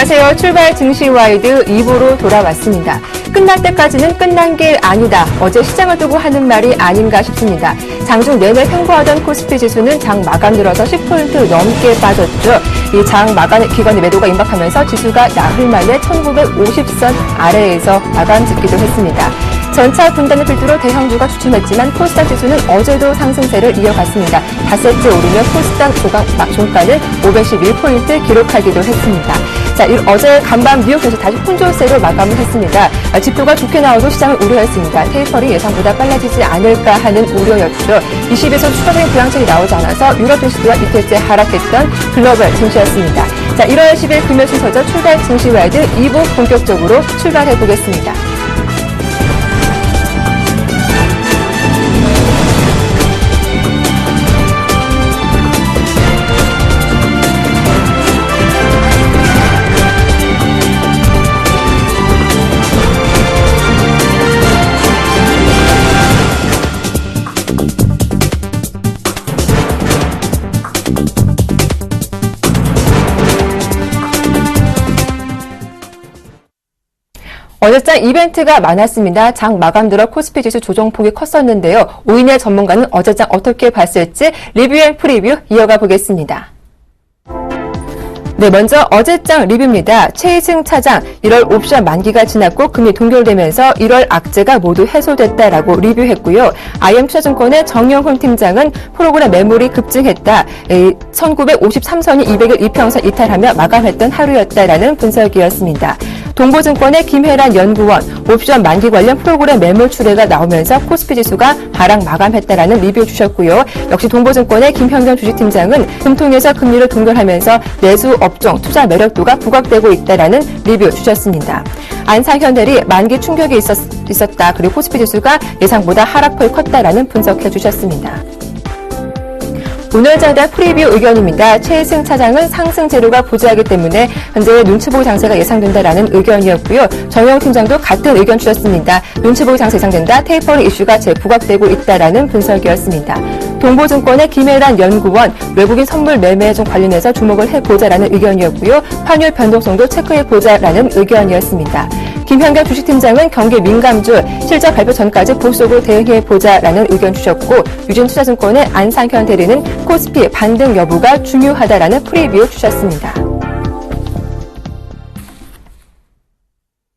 안녕하세요. 출발 증시 와이드 2부로 돌아왔습니다. 끝날 때까지는 끝난 게 아니다. 어제 시장을 두고 하는 말이 아닌가 싶습니다. 장중 내내 횡보하던 코스피 지수는 장 마감 들어서 10포인트 넘게 빠졌죠. 이 장 마감 기관의 매도가 임박하면서 지수가 나흘 만에 1950선 아래에서 마감 짓기도 했습니다. 전차 분단을 필두로 대형주가 주춤했지만 코스닥 지수는 어제도 상승세를 이어갔습니다. 닷새째 오르며 코스닥 종가는 511포인트 기록하기도 했습니다. 자, 어제 간밤 뉴욕에서 다시 혼조세로 마감을 했습니다. 지표가 좋게 나와도 시장을 우려했습니다. 테이퍼링 예상보다 빨라지지 않을까 하는 우려였죠. 20에서 추가적인 부양책이 나오지 않아서 유럽 증시가 이틀째 하락했던 글로벌 증시였습니다. 자, 1월 10일 금요일 순서죠. 출발 증시 와이드 2부 본격적으로 출발해 보겠습니다. 어제장 이벤트가 많았습니다. 장 마감 들어 코스피 지수 조정폭이 컸었는데요. 오인의 전문가는 어제장 어떻게 봤을지 리뷰 앤 프리뷰 이어가 보겠습니다. 네, 먼저 어제장 리뷰입니다. 최희승 차장 1월 옵션 만기가 지났고 금리 동결되면서 1월 악재가 모두 해소됐다라고 리뷰했고요. IM투자증권의 정영훈 팀장은 프로그램 매물이 급증했다. 1953선이 200일 이평선 이탈하며 마감했던 하루였다라는 분석이었습니다. 동보증권의 김혜란 연구원 옵션 만기 관련 프로그램 매물 추례가 나오면서 코스피 지수가 하락 마감했다라는 리뷰 주셨고요. 역시 동보증권의 김현경 주식팀장은 금통에서 금리를 동결하면서 내수 업종 투자 매력도가 부각되고 있다라는 리뷰 주셨습니다. 안상현대리 만기 충격이 있었다. 그리고 코스피 지수가 예상보다 하락폭이 컸다라는 분석해 주셨습니다. 오늘 장달 프리뷰 의견입니다. 최희승 차장은 상승 재료가 부재하기 때문에 현재 눈치보기 장세가 예상된다라는 의견이었고요. 정영 팀장도 같은 의견 주셨습니다. 눈치보기 장세 예상된다. 테이퍼링 이슈가 재부각되고 있다라는 분석이었습니다. 동보증권의 김혜란 연구원 외국인 선물 매매에 좀 관련해서 주목을 해보자라는 의견이었고요. 환율 변동성도 체크해보자라는 의견이었습니다. 김현경 주식팀장은 경기 민감주 실적 발표 전까지 보수적으로 대응해보자라는 의견 주셨고 유진투자증권의 안상현 대리는 코스피 반등 여부가 중요하다라는 프리뷰 주셨습니다.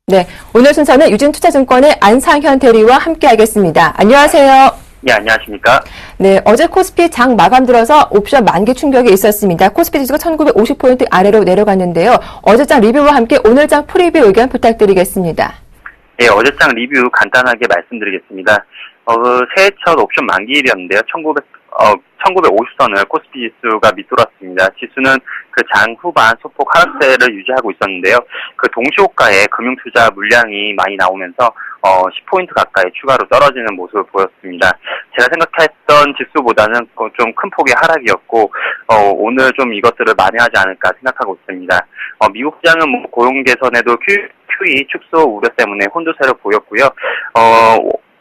네, 오늘 순서는 유진투자증권의 안상현 대리와 함께하겠습니다. 안녕하세요. 네, 안녕하십니까? 네, 어제 코스피 장 마감 들어서 옵션 만기 충격이 있었습니다. 코스피 지수가 1950포인트 아래로 내려갔는데요. 어제장 리뷰와 함께 오늘장 프리뷰 의견 부탁드리겠습니다. 네, 어제장 리뷰 간단하게 말씀드리겠습니다. 새해 첫 옵션 만기일이었는데요. 1950선을 코스피 지수가 밑돌았습니다. 지수는 그 장 후반 소폭 하락세를 유지하고 있었는데요. 그 동시호가에 금융투자 물량이 많이 나오면서 10포인트 가까이 추가로 떨어지는 모습을 보였습니다. 제가 생각했던 지수보다는 좀 큰 폭의 하락이었고 오늘 좀 이것들을 만회하지 않을까 생각하고 있습니다. 미국 시장은 고용 개선에도 QE 축소 우려 때문에 혼조세를 보였고요.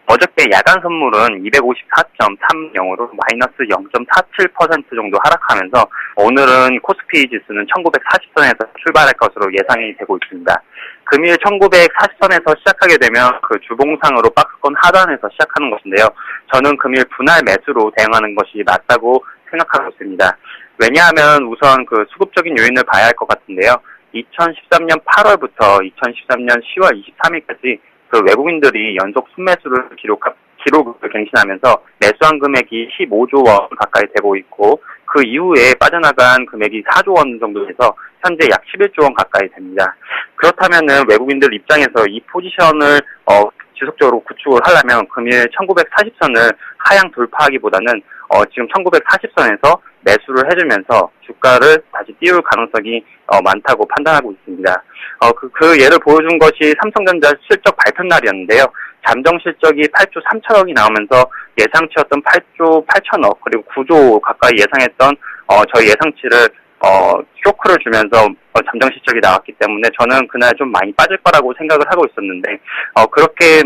어저께 야간 선물은 254.30으로 마이너스 0.47% 정도 하락하면서 오늘은 코스피 지수는 1940선에서 출발할 것으로 예상이 되고 있습니다. 금일 1940선에서 시작하게 되면 그 주봉상으로 박스권 하단에서 시작하는 것인데요. 저는 금일 분할 매수로 대응하는 것이 맞다고 생각하고 있습니다. 왜냐하면 우선 그 수급적인 요인을 봐야 할 것 같은데요. 2013년 8월부터 2013년 10월 23일까지 그 외국인들이 연속 순매수를 기록을 갱신하면서 매수한 금액이 15조 원 가까이 되고 있고 그 이후에 빠져나간 금액이 4조 원 정도 돼서 현재 약 11조 원 가까이 됩니다. 그렇다면은 외국인들 입장에서 이 포지션을 지속적으로 구축을 하려면 금일 1940선을 하향 돌파하기보다는 지금 1940선에서 매수를 해주면서 주가를 다시 띄울 가능성이 많다고 판단하고 있습니다. 그 예를 보여준 것이 삼성전자 실적 발표 날이었는데요. 잠정 실적이 8조 3천억이 나오면서 예상치였던 8조 8천억 그리고 9조 가까이 예상했던 저희 예상치를 쇼크를 주면서 잠정 실적이 나왔기 때문에 저는 그날 좀 많이 빠질 거라고 생각을 하고 있었는데 그렇게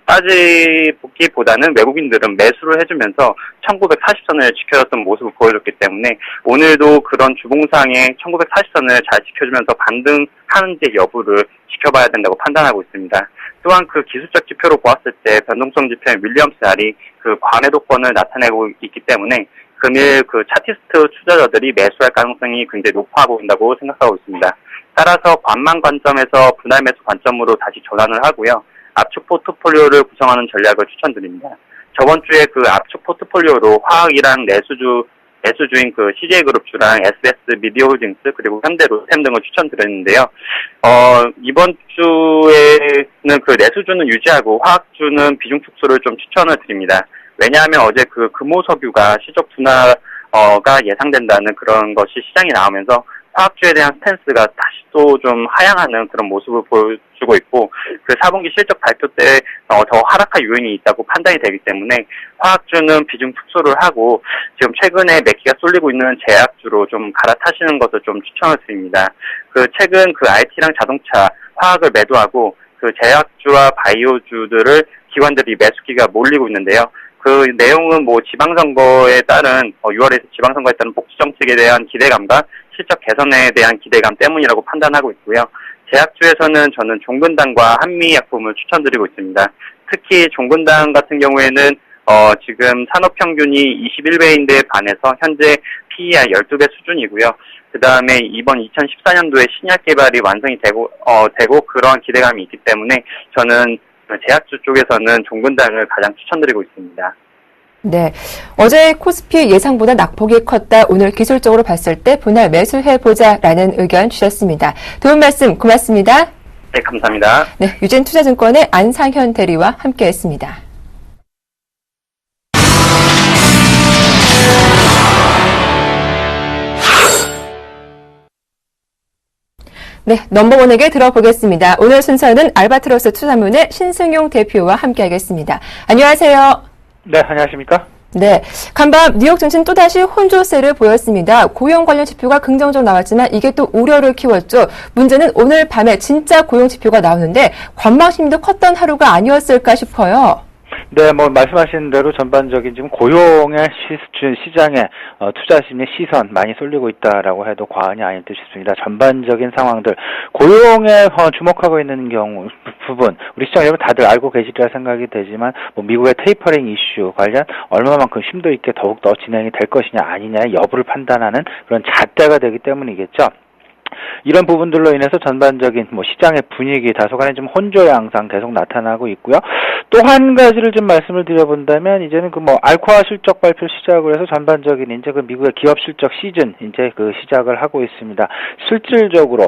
빠지기보다는 외국인들은 매수를 해주면서 1940선을 지켜줬던 모습을 보여줬기 때문에 오늘도 그런 주봉상의 1940선을 잘 지켜주면서 반등하는지 여부를 지켜봐야 된다고 판단하고 있습니다. 또한 그 기술적 지표로 보았을 때 변동성 지표인 윌리엄스 R이 그 과매도권을 나타내고 있기 때문에 금일 그 차티스트 투자자들이 매수할 가능성이 굉장히 높아 보인다고 생각하고 있습니다. 따라서 관망 관점에서 분할 매수 관점으로 다시 전환을 하고요. 압축 포트폴리오를 구성하는 전략을 추천드립니다. 저번 주에 그 압축 포트폴리오로 화학이랑 내수주인 그 CJ그룹주랑 SBS 미디어홀딩스 그리고 현대로템 등을 추천드렸는데요. 이번 주에는 그 내수주는 유지하고 화학주는 비중 축소를 좀 추천을 드립니다. 왜냐하면 어제 그 금호석유가 실적 둔화가 예상된다는 그런 것이 시장에 나오면서 화학주에 대한 스탠스가 다시 또 좀 하향하는 그런 모습을 보여주고 있고, 그 4분기 실적 발표 때 더 하락할 요인이 있다고 판단이 되기 때문에 화학주는 비중 축소를 하고 지금 최근에 매기가 쏠리고 있는 제약주로 좀 갈아타시는 것을 좀 추천을 드립니다. 그 최근 그 IT랑 자동차, 화학을 매도하고 그 제약주와 바이오주들을 기관들이 매수기가 몰리고 있는데요. 그 내용은 뭐 지방선거에 따른 6월에서 지방선거에 따른 복지 정책에 대한 기대감과 실적 개선에 대한 기대감 때문이라고 판단하고 있고요. 제약주에서는 저는 종근당과 한미약품을 추천드리고 있습니다. 특히 종근당 같은 경우에는 지금 산업평균이 21배인데 반해서 현재 PER 12배 수준이고요. 그 다음에 이번 2014년도에 신약 개발이 완성이 되고 그러한 기대감이 있기 때문에 저는 제약주 쪽에서는 종근당을 가장 추천드리고 있습니다. 네. 어제 코스피 예상보다 낙폭이 컸다. 오늘 기술적으로 봤을 때 분할 매수해보자라는 의견 주셨습니다. 도움 말씀 고맙습니다. 네, 감사합니다. 네, 유진투자증권의 안상현 대리와 함께했습니다. 네, 넘버원에게 들어보겠습니다. 오늘 순서는 알바트로스 투자문의 신승용 대표와 함께하겠습니다. 안녕하세요. 네, 안녕하십니까? 네, 간밤 뉴욕 증시는 또다시 혼조세를 보였습니다. 고용 관련 지표가 긍정적으로 나왔지만 이게 또 우려를 키웠죠. 문제는 오늘 밤에 진짜 고용 지표가 나오는데 관망심도 컸던 하루가 아니었을까 싶어요. 네, 뭐 말씀하신 대로 전반적인 지금 고용의 시장에 투자 심리 시선 많이 쏠리고 있다라고 해도 과언이 아닐 듯 싶습니다. 전반적인 상황들 고용에 주목하고 있는 부분 우리 시청 여러분 다들 알고 계시리라 생각이 되지만 뭐 미국의 테이퍼링 이슈 관련 얼마만큼 심도 있게 더욱더 진행이 될 것이냐 아니냐의 여부를 판단하는 그런 잣대가 되기 때문이겠죠. 이런 부분들로 인해서 전반적인 뭐 시장의 분위기 다소간에 좀 혼조 양상 계속 나타나고 있고요. 또 한 가지를 좀 말씀을 드려본다면 이제는 그 뭐 알코아 실적 발표 시작을 해서 전반적인 이제 그 미국의 기업 실적 시즌 이제 그 시작을 하고 있습니다. 실질적으로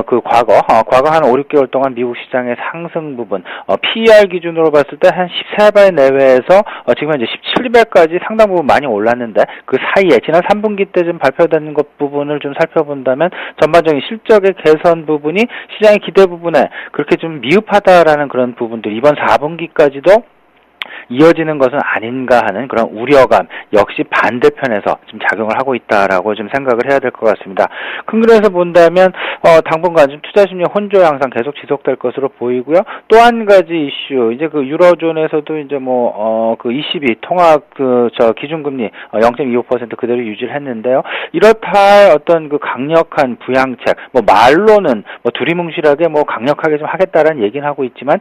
그 과거 한 5, 6개월 동안 미국 시장의 상승 부분 PER 기준으로 봤을 때 한 13배 내외에서 지금 현재 17배까지 상당 부분 많이 올랐는데 그 사이에 지난 3분기 때 좀 발표된 것 부분을 좀 살펴본다면 전반적인 실적의 개선 부분이 시장의 기대 부분에 그렇게 좀 미흡하다라는 그런 부분들 이번 4분기까지도 이어지는 것은 아닌가 하는 그런 우려감 역시 반대편에서 지금 작용을 하고 있다라고 좀 생각을 해야 될 것 같습니다. 큰 그래서 본다면 당분간 좀 투자 심리 혼조 양상 계속 지속될 것으로 보이고요. 또 한 가지 이슈 이제 그 유로존에서도 이제 그 ECB 통합 기준금리 0.25% 그대로 유지를 했는데요. 이렇다 할 어떤 그 강력한 부양책 말로는 두리뭉실하게 강력하게 좀 하겠다라는 얘기는 하고 있지만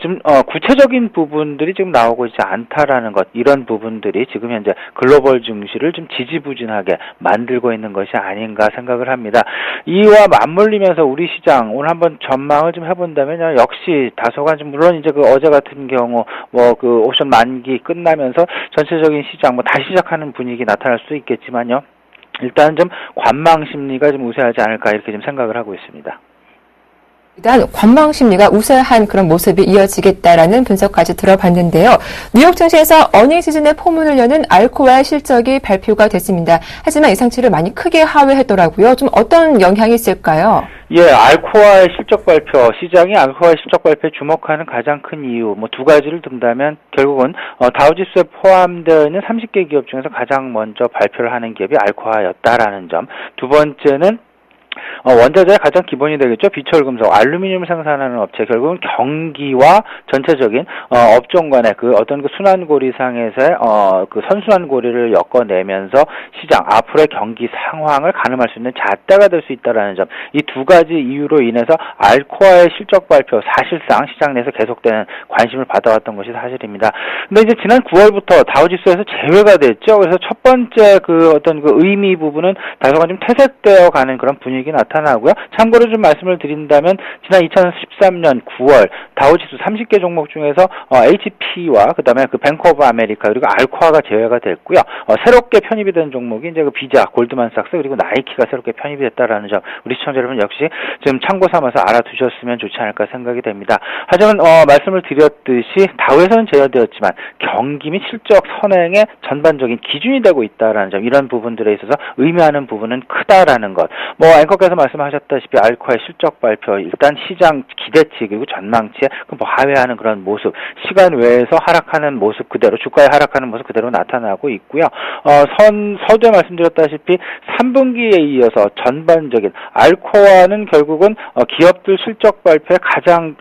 좀 구체적인 부분들이 지금 나오고 있지 않다라는 것 이런 부분들이 지금 현재 글로벌 증시를 좀 지지부진하게 만들고 있는 것이 아닌가 생각을 합니다. 이와 맞물리면서 우리 시장 오늘 한번 전망을 좀 해본다면 역시 다소간 좀 물론 이제 그 어제 같은 경우 그 옵션 만기 끝나면서 전체적인 시장 다시 시작하는 분위기 나타날 수 있겠지만요. 일단 좀 관망 심리가 좀 우세하지 않을까 이렇게 좀 생각을 하고 있습니다. 일단 관망 심리가 우세한 그런 모습이 이어지겠다라는 분석까지 들어봤는데요. 뉴욕 증시에서 어닝 시즌의 포문을 여는 알코아의 실적이 발표가 됐습니다. 하지만 예상치를 많이 크게 하회했더라고요. 좀 어떤 영향이 있을까요? 예, 알코아의 실적 발표, 시장이 알코아의 실적 발표에 주목하는 가장 큰 이유, 두 가지를 든다면 결국은 다우지수에 포함되어 있는 30개 기업 중에서 가장 먼저 발표를 하는 기업이 알코아였다라는 점. 두 번째는 원자재의 가장 기본이 되겠죠. 비철금속, 알루미늄 생산하는 업체, 결국은 경기와 전체적인 업종 간의 그 어떤 그 순환고리상에서의 그 선순환고리를 엮어내면서 시장 앞으로의 경기 상황을 가늠할 수 있는 잣대가 될 수 있다라는 점, 이 두 가지 이유로 인해서 알코아의 실적 발표 사실상 시장 내에서 계속되는 관심을 받아왔던 것이 사실입니다. 근데 이제 지난 9월부터 다우지수에서 제외가 됐죠. 그래서 첫 번째 그 어떤 그 의미 부분은 다소간 좀 퇴색되어 가는 그런 분위기 나타나고요. 참고로 좀 말씀을 드린다면 지난 2013년 9월 다우지수 30개 종목 중에서 HP와 그다음에 그 뱅크 오브 아메리카 그리고 알코아가 제외가 됐고요. 새롭게 편입이 된 종목이 이제 그 비자, 골드만삭스 그리고 나이키가 새롭게 편입이 됐다라는 점, 우리 시청자 여러분 역시 좀 참고 삼아서 알아두셨으면 좋지 않을까 생각이 됩니다. 하지만 말씀을 드렸듯이 다우에서는 제외되었지만 경기 및 실적 선행의 전반적인 기준이 되고 있다라는 점, 이런 부분들에 있어서 의미하는 부분은 크다라는 것. 뭐 앵커께서 말씀하셨다시피 알코아의 실적 발표, 일단 시장 기대치 그리고 전망치에 뭐 하회하는 그런 모습, 시간 외에서 하락하는 모습 그대로, 주가에 하락하는 모습 그대로 나타나고 있고요. 서두에 말씀드렸다시피 3분기에 이어서 전반적인 알코아는 결국은 기업들 실적 발표의 가장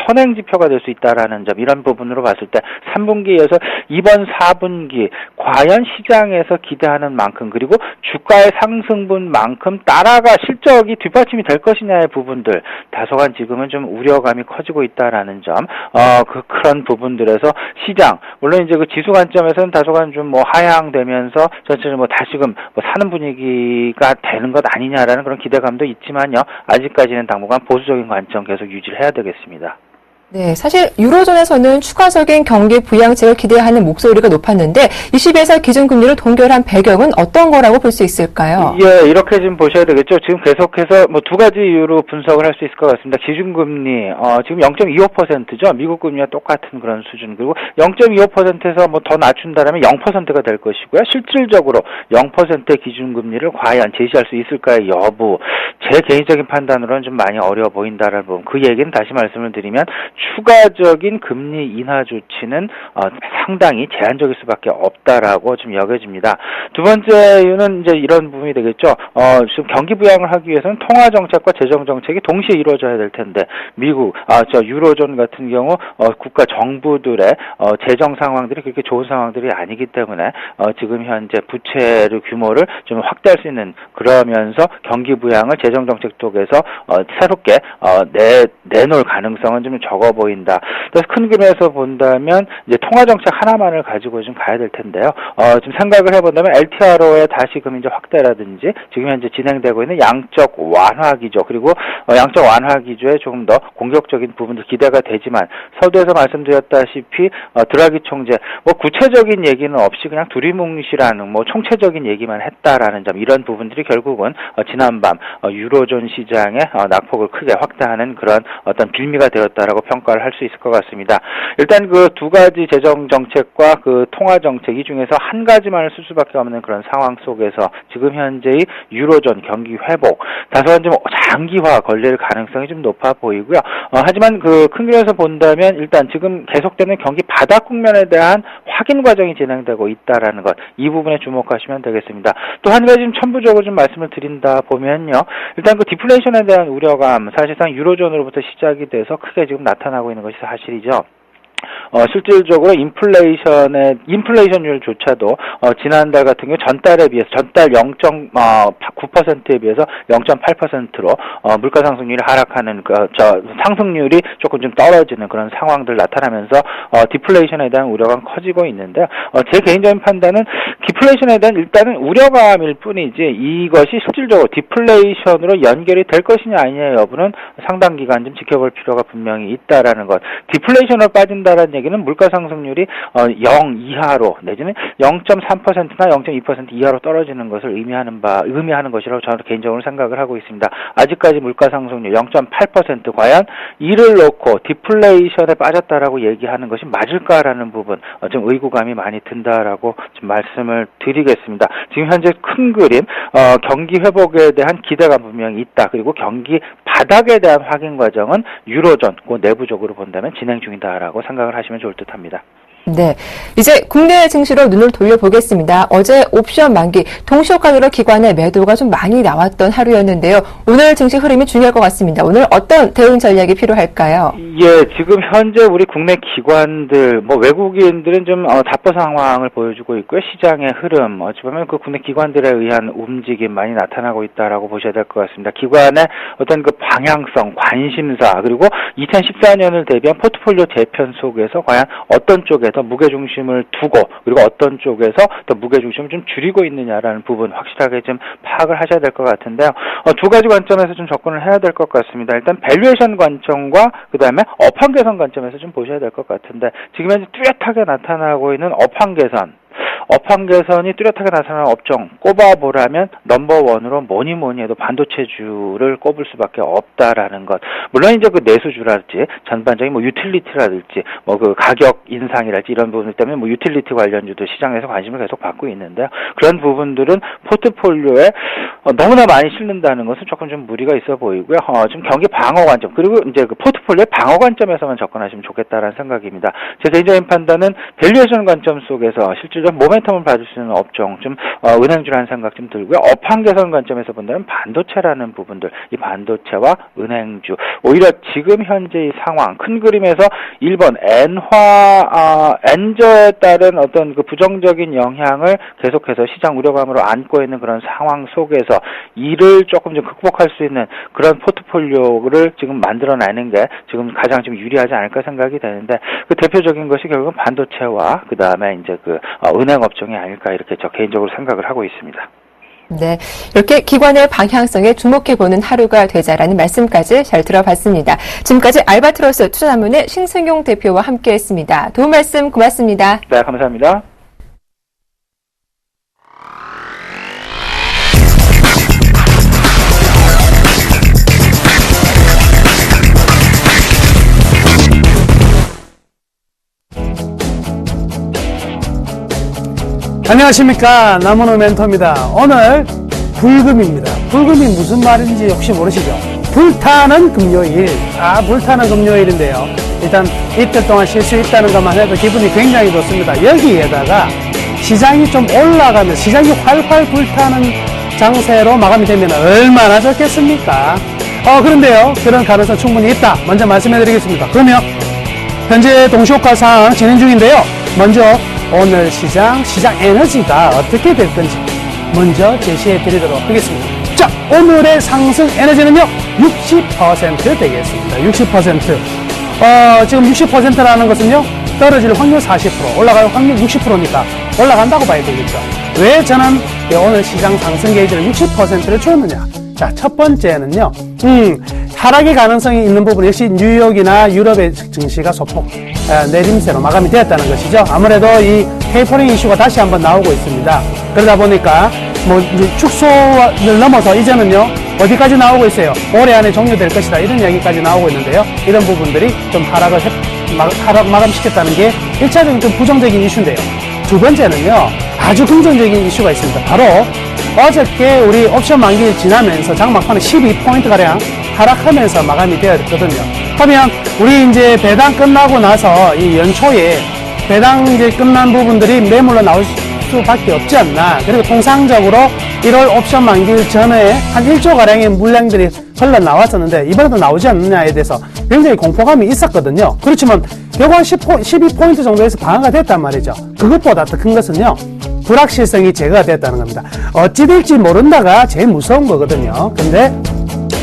선행 지표가 될 수 있다라는 점, 이런 부분으로 봤을 때 3분기에서 이번 4분기 과연 시장에서 기대하는 만큼 그리고 주가의 상승분만큼 따라가 실적이 뒷받침이 될 것이냐의 부분들, 다소간 지금은 좀 우려감이 커지고 있다라는 점, 그런 부분들에서 시장, 물론 이제 그 지수 관점에서는 다소간 좀 뭐 하향되면서 전체적으로 뭐 다시금 뭐 사는 분위기가 되는 것 아니냐라는 그런 기대감도 있지만요. 아직까지는 당분간 보수적인 관점 계속 유지를 해야 되겠습니다. 네, 사실 유로존에서는 추가적인 경기 부양책을 기대하는 목소리가 높았는데 20에서 기준금리를 동결한 배경은 어떤 거라고 볼 수 있을까요? 예, 이렇게 지금 보셔야 되겠죠. 지금 계속해서 뭐 두 가지 이유로 분석을 할 수 있을 것 같습니다. 기준금리 지금 0.25%죠. 미국 금리와 똑같은 그런 수준. 그리고 0.25%에서 뭐 더 낮춘다라면 0%가 될 것이고요. 실질적으로 0%의 기준금리를 과연 제시할 수 있을까의 여부, 제 개인적인 판단으로는 좀 많이 어려워 보인다라는 부분. 그 얘기는 다시 말씀을 드리면 추가적인 금리 인하 조치는 상당히 제한적일 수밖에 없다라고 좀 여겨집니다. 두 번째 이유는 이제 이런 부분이 되겠죠. 지금 경기 부양을 하기 위해서는 통화 정책과 재정 정책이 동시에 이루어져야 될 텐데 미국, 유로존 같은 경우 국가 정부들의 재정 상황들이 그렇게 좋은 상황들이 아니기 때문에 지금 현재 부채의 규모를 좀 확대할 수 있는, 그러면서 경기 부양을 재정 정책 쪽에서 새롭게 내놓을 가능성은 좀 적어 보인다. 그래서 큰 그림에서 본다면 이제 통화 정책 하나만을 가지고 좀 가야 될 텐데요. 좀 생각을 해본다면 LTRO의 다시금 이제 확대라든지 지금 현재 진행되고 있는 양적 완화 기조, 그리고 양적 완화 기조에 조금 더 공격적인 부분도 기대가 되지만 서두에서 말씀드렸다시피 드라기 총재 뭐 구체적인 얘기는 없이 그냥 두리뭉실한 뭐 총체적인 얘기만 했다라는 점, 이런 부분들이 결국은 지난밤 유로존 시장의 낙폭을 크게 확대하는 그런 어떤 빌미가 되었다라고 평가를 할 수 있을 것 같습니다. 일단 그 두 가지 재정 정책과 그 통화 정책 이 중에서 한 가지만을 쓸 수밖에 없는 그런 상황 속에서 지금 현재의 유로존 경기 회복, 다소한 좀 장기화 걸릴 가능성이 좀 높아 보이고요. 하지만 그 큰 그림에서 본다면 일단 지금 계속되는 경기 바닥 국면에 대한 확인 과정이 진행되고 있다라는 것, 이 부분에 주목하시면 되겠습니다. 또 한 가지 좀 첨부적으로 좀 말씀을 드린다 보면요. 일단 그 디플레이션에 대한 우려감, 사실상 유로존으로부터 시작이 돼서 크게 지금 나타나고 있는 것이 사실이죠. 실질적으로 인플레이션율조차도 지난달 같은 경우 전달 0.9%에 비해서 0.8%로 물가 상승률이 하락하는 상승률이 조금 좀 떨어지는 그런 상황들 나타나면서 디플레이션에 대한 우려가 커지고 있는데요. 제 개인적인 판단은 디플레이션에 대한 일단은 우려감일 뿐이지 이것이 실질적으로 디플레이션으로 연결이 될 것이냐 아니냐 여부는 상당 기간 좀 지켜볼 필요가 분명히 있다라는 것. 디플레이션으로 빠진다라는 얘기는 물가 상승률이 0 이하로 내지는 0.3%나 0.2% 이하로 떨어지는 것을 의미하는 것이라고 저는 개인적으로 생각을 하고 있습니다. 아직까지 물가 상승률 0.8% 과연 이를 놓고 디플레이션에 빠졌다라고 얘기하는 것이 맞을까라는 부분 좀 의구감이 많이 든다라고 좀 말씀을 드리겠습니다. 지금 현재 큰 그림 경기 회복에 대한 기대가 분명히 있다. 그리고 경기 바닥에 대한 확인 과정은 유로존 내부적으로 본다면 진행 중이다라고 생각을 하시면 좋을 듯합니다. 네. 이제 국내 증시로 눈을 돌려보겠습니다. 어제 옵션 만기, 동시효과로 기관의 매도가 좀 많이 나왔던 하루였는데요. 오늘 증시 흐름이 중요할 것 같습니다. 오늘 어떤 대응 전략이 필요할까요? 예, 지금 현재 우리 국내 기관들, 외국인들은 좀 답보 상황을 보여주고 있고요. 시장의 흐름, 어찌 보면 그 국내 기관들에 의한 움직임 많이 나타나고 있다라고 보셔야 될 것 같습니다. 기관의 어떤 그 방향성, 관심사, 그리고 2014년을 대비한 포트폴리오 재편 속에서 과연 어떤 쪽에 더 무게중심을 두고, 그리고 어떤 쪽에서 더 무게중심을 좀 줄이고 있느냐라는 부분 확실하게 좀 파악을 하셔야 될 것 같은데요. 두 가지 관점에서 좀 접근을 해야 될 것 같습니다. 일단 밸류에이션 관점과 그 다음에 업황 개선 관점에서 좀 보셔야 될 것 같은데, 지금 현재 뚜렷하게 나타나고 있는 업황 개선이 뚜렷하게 나타나는 업종 꼽아보라면 넘버원으로 뭐니 해도 반도체주를 꼽을 수밖에 없다라는 것. 물론 이제 그 내수주랄지 전반적인 유틸리티라든지 그 가격 인상이랄지 이런 부분 때문에 유틸리티 관련주도 시장에서 관심을 계속 받고 있는데요. 그런 부분들은 포트폴리오에 너무나 많이 실린다는 것은 조금 좀 무리가 있어 보이고요. 좀 경기 방어 관점, 그리고 이제 그 포트폴리오의 방어 관점에서만 접근하시면 좋겠다라는 생각입니다. 제 개인적인 판단은 밸류에이션 관점 속에서 실질적 모멘텀을 받을 수 있는 업종, 좀 은행주라는 생각 좀 들고요. 업황 개선 관점에서 본다면 반도체라는 부분들, 이 반도체와 은행주, 오히려 지금 현재의 상황, 큰 그림에서 1번 엔저에 따른 어떤 그 부정적인 영향을 계속해서 시장 우려감으로 안고 있는 그런 상황 속에서 이를 조금 좀 극복할 수 있는 그런 포트폴리오를 지금 만들어내는 게 지금 가장 좀 유리하지 않을까 생각이 되는데, 그 대표적인 것이 결국은 반도체와 그 다음에 이제 그 은행 업종이 아닐까, 이렇게 저 개인적으로 생각을 하고 있습니다. 네. 이렇게 기관의 방향성에 주목해보는 하루가 되자라는 말씀까지 잘 들어봤습니다. 지금까지 알바트로스 투자자문의 신승용 대표와 함께 했습니다. 도움 말씀 고맙습니다. 네, 감사합니다. 안녕하십니까, 남은호 멘토입니다. 오늘 불금입니다. 불금이 무슨 말인지 혹시 모르시죠? 불타는 금요일. 불타는 금요일인데요. 일단 이틀 동안 쉴 수 있다는 것만 해도 기분이 굉장히 좋습니다. 여기에다가 시장이 좀 올라가면, 시장이 활활 불타는 장세로 마감이 되면 얼마나 좋겠습니까? 그런데요, 그런 가능성 충분히 있다. 먼저 말씀해 드리겠습니다. 그러면 현재 동시효과 상황 진행 중인데요. 먼저 오늘 시장 에너지가 어떻게 될 건지 먼저 제시해 드리도록 하겠습니다. 자, 오늘의 상승 에너지는요, 60% 되겠습니다. 60%. 지금 60%라는 것은요, 떨어질 확률 40%, 올라갈 확률 60%니까 올라간다고 봐야 되겠죠. 왜 저는 오늘 시장 상승 게이지를 60%를 주었느냐? 자, 첫 번째는요, 하락의 가능성이 있는 부분, 역시 뉴욕이나 유럽의 증시가 소폭 내림세로 마감이 되었다는 것이죠. 아무래도 이 테이퍼링 이슈가 다시 한번 나오고 있습니다. 그러다 보니까 이제 축소를 넘어서 이제는요, 어디까지 나오고 있어요? 올해 안에 종료될 것이다, 이런 이야기까지 나오고 있는데요. 이런 부분들이 좀 하락 마감시켰다는 게 1차적인 좀 부정적인 이슈인데요. 두 번째는요, 아주 긍정적인 이슈가 있습니다. 바로 어저께 우리 옵션 만기 지나면서 장막판에 12포인트가량 하락하면서 마감이 되었거든요. 그러면 우리 이제 배당 끝나고 나서 이 연초에 배당 이제 끝난 부분들이 매물로 나올 수밖에 없지 않나. 그리고 통상적으로 1월 옵션 만기 전에 한 1조가량의 물량들이 흘러나왔었는데 이번에도 나오지 않느냐에 대해서 굉장히 공포감이 있었거든요. 그렇지만 결국 한 12포인트 정도에서 방어가 됐단 말이죠. 그것보다 더 큰 것은요, 불확실성이 제거가 됐다는 겁니다. 어찌 될지 모른다가 제일 무서운 거거든요. 근데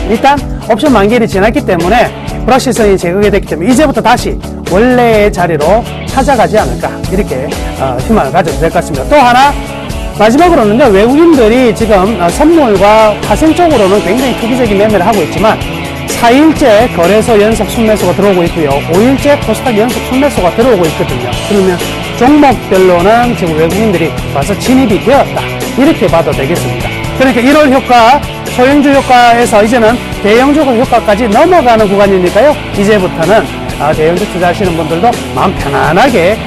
일단 옵션 만기일이 지났기 때문에 불확실성이 제거가 됐기 때문에 이제부터 다시 원래의 자리로 찾아가지 않을까, 이렇게 희망을 가져도 될 것 같습니다. 또 하나 마지막으로는요, 외국인들이 지금 선물과 화생 쪽으로는 굉장히 투기적인 매매를 하고 있지만 4일째 거래소 연속 순매수가 들어오고 있고요, 5일째 코스닥 연속 순매수가 들어오고 있거든요. 그러면 종목별로는 지금 외국인들이 와서 진입이 되었다, 이렇게 봐도 되겠습니다. 그러니까 1월 효과, 소형주 효과에서 이제는 대형주 효과까지 넘어가는 구간이니까요, 이제부터는 대형주 투자하시는 분들도 마음 편안하게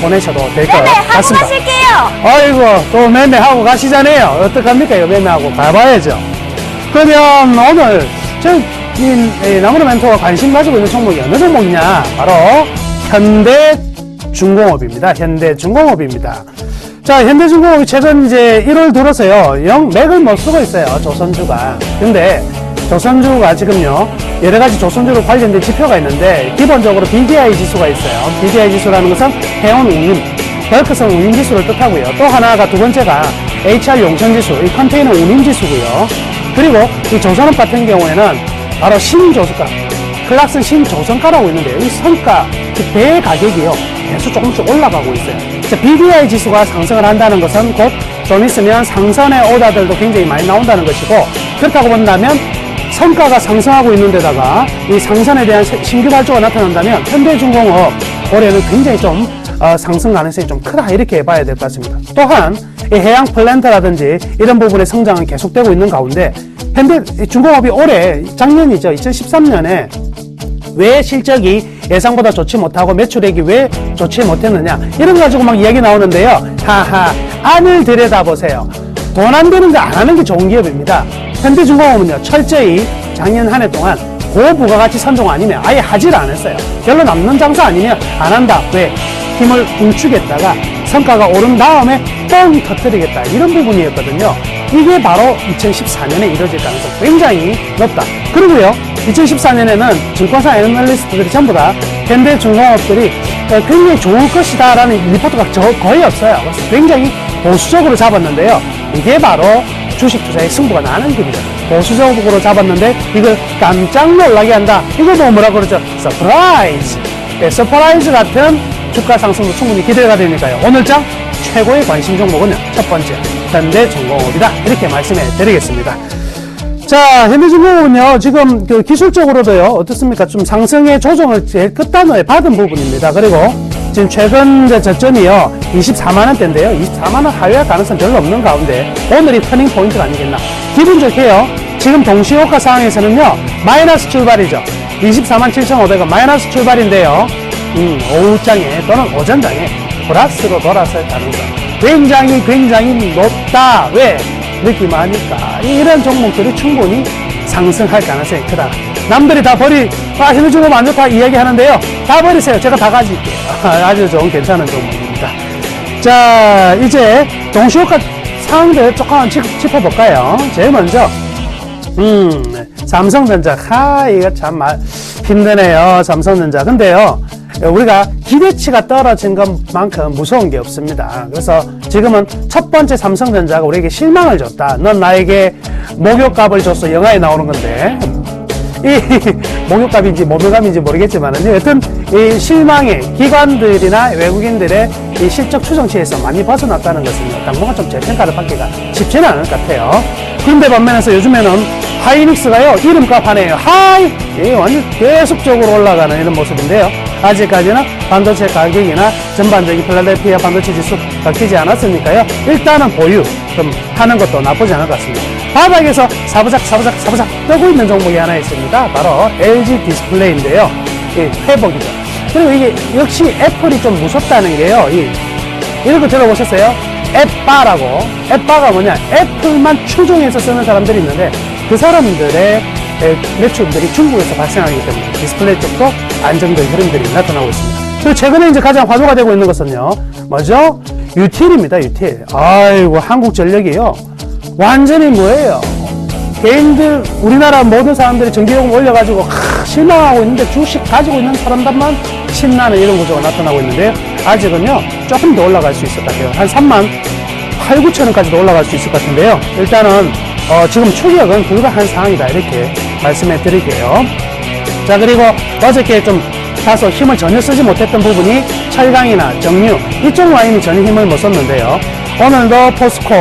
보내셔도 될 것 같습니다. 가실게요. 아이고, 또 매매하고 가시잖아요. 어떡합니까? 매매하고 가봐야죠. 그러면 오늘 남은호 멘토가 관심 가지고 있는 종목이 어느 종목이냐? 바로 현대중공업 현대중공업입니다. 현대중공업입니다. 자, 현대중공업이 최근 이제 1월 들어서요, 영 맥을 못 쓰고 있어요, 조선주가. 근데 조선주가 지금요, 여러 가지 조선주로 관련된 지표가 있는데, 기본적으로 BDI 지수가 있어요. BDI 지수라는 것은 해운 운임, 벌크성 운임 지수를 뜻하고요. 또 하나가 두 번째가 HR 용천 지수, 이 컨테이너 운임 지수고요. 그리고 이 조선업 같은 경우에는 바로 신조선가, 클락슨 신조선가라고 있는데요. 이 성가, 배 가격이요, 계속 조금씩 올라가고 있어요. 자, BDI 지수가 상승을 한다는 것은 곧 좀 있으면 상선의 오다들도 굉장히 많이 나온다는 것이고, 그렇다고 본다면 성과가 상승하고 있는 데다가 이 상선에 대한 신규 발주가 나타난다면 현대중공업 올해는 굉장히 좀 상승 가능성이 좀 크다, 이렇게 봐야 될 것 같습니다. 또한 이 해양 플랜트라든지 이런 부분의 성장은 계속되고 있는 가운데 현대중공업이 올해 작년이죠, 2013년에 왜 실적이 예상보다 좋지 못하고 매출액이 왜 좋지 못했느냐, 이런 거 가지고 막 이야기 나오는데요. 하하, 안을 들여다보세요. 돈 안 되는 거 안 하는 게 좋은 기업입니다. 현대중공업은요, 철저히 작년 한 해 동안 고부가가치 선종 아니면 아예 하질 않았어요. 별로 남는 장사 아니면 안 한다. 왜? 힘을 움추겠다가 성과가 오른 다음에 뻥 터뜨리겠다, 이런 부분이었거든요. 이게 바로 2014년에 이뤄질 가능성이 굉장히 높다. 그리고요, 2014년에는 증권사 애널리스트들이 전부 다 현대중공업들이 굉장히 좋을 것이다 라는 리포트가 거의 없어요. 그래서 굉장히 보수적으로 잡았는데요. 이게 바로 주식 투자의 승부가 나는 길이죠. 보수적으로 잡았는데 이걸 깜짝 놀라게 한다. 이거 뭐 뭐라 그러죠? 서프라이즈. 네, 서프라이즈 같은 주가 상승도 충분히 기대가 되니까요. 오늘 장 최고의 관심 종목은 첫 번째 현대중공업이다, 이렇게 말씀해 드리겠습니다. 자, 현대중공업은요, 지금 그 기술적으로도요, 어떻습니까? 좀 상승의 조정을 제일 끝단에 받은 부분입니다. 그리고 지금 최근 저점이요, 24만원대인데요. 24만원 하회할 가능성 별로 없는 가운데 오늘이 터닝 포인트가 아니겠나. 기본적이에요. 지금 동시효과 상황에서는요, 마이너스 출발이죠. 247,500원 마이너스 출발인데요. 오후장에 또는 오전장에 플러스로 돌아설 가능성 굉장히 높다. 왜? 느낌 아니까. 이런 종목들이 충분히 상승할 가능성이 크다. 남들이 다 현대중공업 안 좋다 이야기 하는데요. 다 버리세요. 제가 다 가질게요. 아주 좋은 괜찮은 종목입니다. 자, 이제 동시효과 상황들 조금 짚어볼까요? 제일 먼저, 삼성전자. 이거 참 힘드네요. 삼성전자. 근데요, 우리가 기대치가 떨어진 것만큼 무서운 게 없습니다. 그래서 지금은 첫 번째 삼성전자가 우리에게 실망을 줬다. 넌 나에게 목욕값을 줬어. 영화에 나오는 건데. 이 목욕값인지 모멸감인지 모르겠지만은 여튼 이 실망의 기관들이나 외국인들의 이 실적 추정치에서 많이 벗어났다는 것은 당분간 좀 재평가를 받기가 쉽지는 않을 것 같아요. 그런데 반면에서 요즘에는 하이닉스가요, 이름값 하네요. 완전 계속적으로 올라가는 이런 모습인데요. 아직까지는 반도체 가격이나 전반적인 필라델피아 반도체 지수 바뀌지 않았으니까요. 일단은 보유 좀 하는 것도 나쁘지 않을 것 같습니다. 바닥에서 사부작 뜨고 있는 종목이 하나 있습니다. 바로 LG 디스플레이인데요. 회복이죠. 그리고 이게 역시 애플이 좀 무섭다는 게요. 이런 거 들어보셨어요? 앱바라고. 앱바가 뭐냐? 애플만 추종해서 쓰는 사람들이 있는데 그 사람들의 매출들이 중국에서 발생하기 때문에 디스플레이 쪽도 안정된 흐름들이 나타나고 있습니다. 그리고 최근에 이제 가장 화두가 되고 있는 것은요, 뭐죠? 유틸입니다. 유틸. 아이고, 한국전력이요, 완전히 뭐예요? 개인들, 우리나라 모든 사람들이 전기요금 올려가지고 실망하고 있는데 주식 가지고 있는 사람들만 신나는 이런 구조가 나타나고 있는데요. 아직은요, 조금 더 올라갈 수 있을 것 같아요. 한 3만 8, 9천원까지도 올라갈 수 있을 것 같은데요. 일단은 지금 추격은 불가한 상황이다, 이렇게 말씀해 드릴게요. 자, 그리고 어저께 좀 다소 힘을 전혀 쓰지 못했던 부분이 철강이나 정유, 이쪽 라인이 전혀 힘을 못 썼는데요. 오늘도 포스코,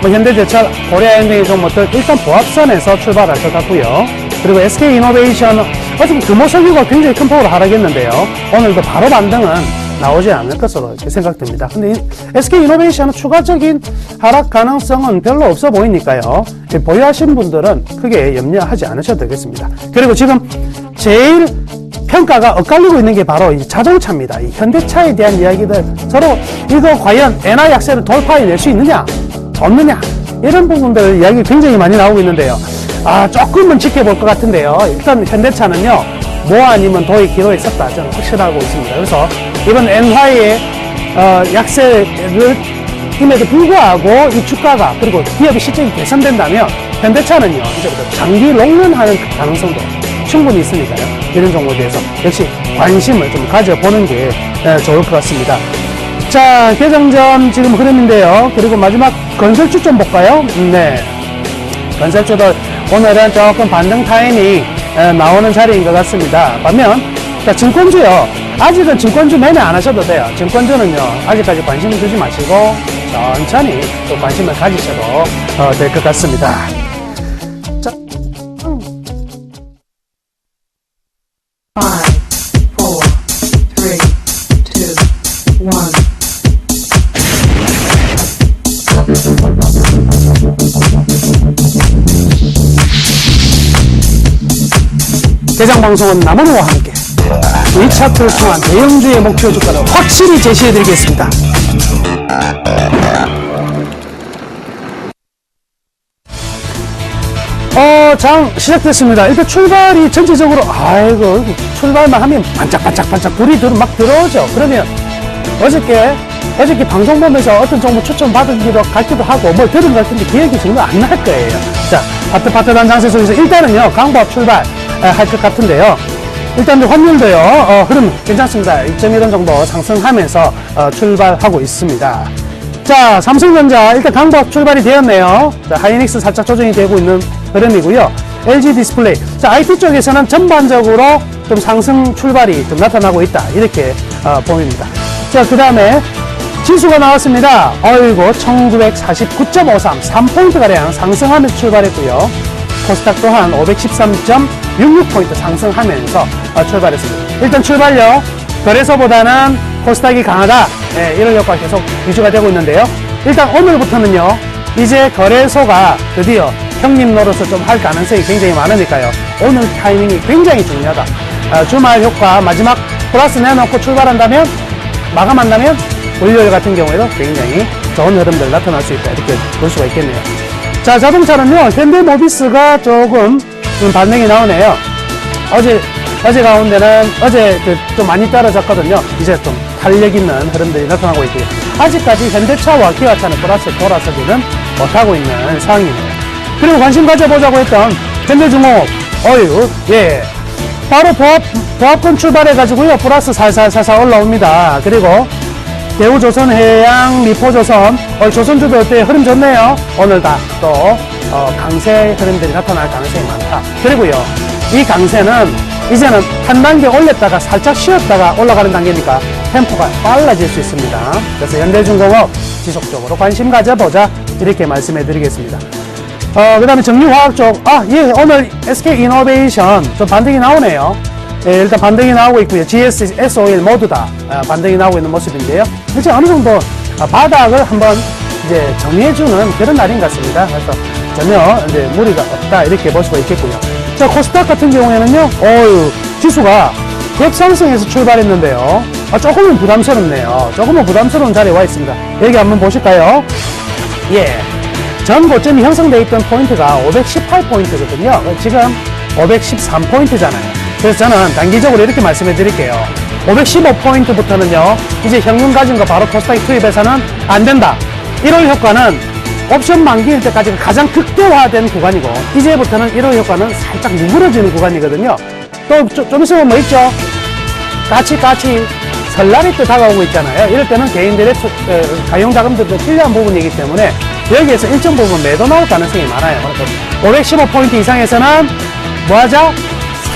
현대제철, 고려현대의 종목들 일단 보합선에서 출발할 것 같고요. 그리고 SK이노베이션, 어차피 금호석유가 굉장히 큰 폭으로 하락했는데요. 오늘도 바로 반등은 나오지 않을 것으로 이렇게 생각됩니다. 근데 SK이노베이션은 추가적인 하락 가능성은 별로 없어 보이니까요. 보유하신 분들은 크게 염려하지 않으셔도 되겠습니다. 그리고 지금 제일 평가가 엇갈리고 있는 게 바로 이 자동차입니다. 이 현대차에 대한 이야기들, 서로 이거 과연 엔화 약세를 돌파해낼 수 있느냐 없느냐, 이런 부분들 이야기 굉장히 많이 나오고 있는데요. 조금은 지켜볼 것 같은데요. 일단 현대차는요, 뭐 아니면 도의 기로에 섰다, 저는 확실하고 있습니다. 그래서 이번 엔화의 약세를 임에도 불구하고 이 주가가 그리고 기업의 실적이 개선된다면 현대차는요 이제부터 장기 롱런하는 가능성도 충분히 있으니까요. 이런 종목에 대해서 역시 관심을 좀 가져보는 게 좋을 것 같습니다. 자, 개정전 지금 흐름인데요. 그리고 마지막 건설주 좀 볼까요? 네, 건설주도 오늘은 조금 반등 타임이 나오는 자리인 것 같습니다. 반면 자, 증권주요. 아직은 증권주 매매 안 하셔도 돼요. 증권주는요 아직까지 관심을 두지 마시고 천천히 또 관심을 가지셔도 될 것 같습니다. 자, 5, 4, 3, 2, 1. 대장방송은 남원호와 함께 이 차트를 통한 대형주의 목표 주가를 확실히 제시해드리겠습니다. 장 시작됐습니다. 일단 출발이 전체적으로 아이고 출발만 하면 반짝반짝 불이 막 들어오죠. 그러면 어저께 방송 보면서 어떤 정보 추천 받기도 같기도 하고 뭘 들은 것 같은데 기억이 정말 안 날 거예요. 자, 파트파트한 장세 속에서 일단은요 강보합 출발 할 것 같은데요. 일단 환율도요 흐름 괜찮습니다. 1.1원 정도 상승하면서 출발하고 있습니다. 자, 삼성전자 일단 강보합 출발이 되었네요. 자, 하이닉스 살짝 조정이 되고 있는 흐름이고요. LG 디스플레이, 자, IT 쪽에서는 전반적으로 좀 상승 출발이 좀 나타나고 있다 이렇게 보입니다. 자, 그 다음에 지수가 나왔습니다. 어이고 1949.53 3포인트가량 상승하면서 출발했고요. 코스닥 또한 513.66포인트 상승하면서 출발했습니다. 일단 출발력 거래소보다는 코스닥이 강하다, 이런 효과가 계속 유지가 되고 있는데요. 일단 오늘부터는요 이제 거래소가 드디어 형님 노릇을 좀 할 가능성이 굉장히 많으니까요. 오늘 타이밍이 굉장히 중요하다. 주말 효과 마지막 플러스 내놓고 출발한다면, 마감한다면 월요일 같은 경우에도 굉장히 좋은 흐름들 나타날 수 있다 이렇게 볼 수가 있겠네요. 자, 자동차는요 현대모비스가 조금 반등이 나오네요. 어제 가운데는 어제 좀 많이 떨어졌거든요. 이제 좀 탄력 있는 흐름들이 나타나고 있고요. 아직까지 현대차와 기아차는 플러스 돌아서지는 못하고 있는 상황이네요. 그리고 관심 가져보자고 했던 현대중공업, 바로 보합권 출발해가지고요 플러스 살살 올라옵니다. 그리고 대우조선해양, 미포조선, 조선주도 어때요? 흐름 좋네요. 오늘 다 또 강세 흐름들이 나타날 가능성이 많다. 그리고요 이 강세는 이제는 한 단계 올렸다가 살짝 쉬었다가 올라가는 단계니까 템포가 빨라질 수 있습니다. 그래서 현대중공업 지속적으로 관심 가져보자 이렇게 말씀해 드리겠습니다. 그 다음에 정유화학 쪽, 오늘 SK이노베이션 좀 반등이 나오네요. 일단 반등이 나오고 있고요. GS, SOL 모두 다 반등이 나오고 있는 모습인데요. 이제 어느 정도 바닥을 한번 이제 정리해주는 그런 날인 것 같습니다. 그래서 전혀 이제 무리가 없다 이렇게 볼 수가 있겠고요. 자, 코스닥 같은 경우에는요, 지수가 갭상승에서 출발했는데요. 조금은 부담스럽네요. 조금은 부담스러운 자리에 와 있습니다. 여기 한번 보실까요? 전 고점이 형성되어 있던 포인트가 518포인트거든요. 지금 513포인트잖아요. 그래서 저는 단기적으로 이렇게 말씀해 드릴게요. 515포인트부터는요, 이제 현금 가진 거 바로 코스닥에 투입해서는 안 된다. 1월 효과는 옵션 만기일 때까지가 가장 극대화된 구간이고, 이제부터는 1월 효과는 살짝 누그러지는 구간이거든요. 또 좀 있으면 뭐 있죠? 까치 설날이 또 다가오고 있잖아요. 이럴 때는 개인들의 가용 자금들도 필요한 부분이기 때문에 여기에서 일정 부분 매도 나올 가능성이 많아요. 그래서 515포인트 이상에서는 뭐하자?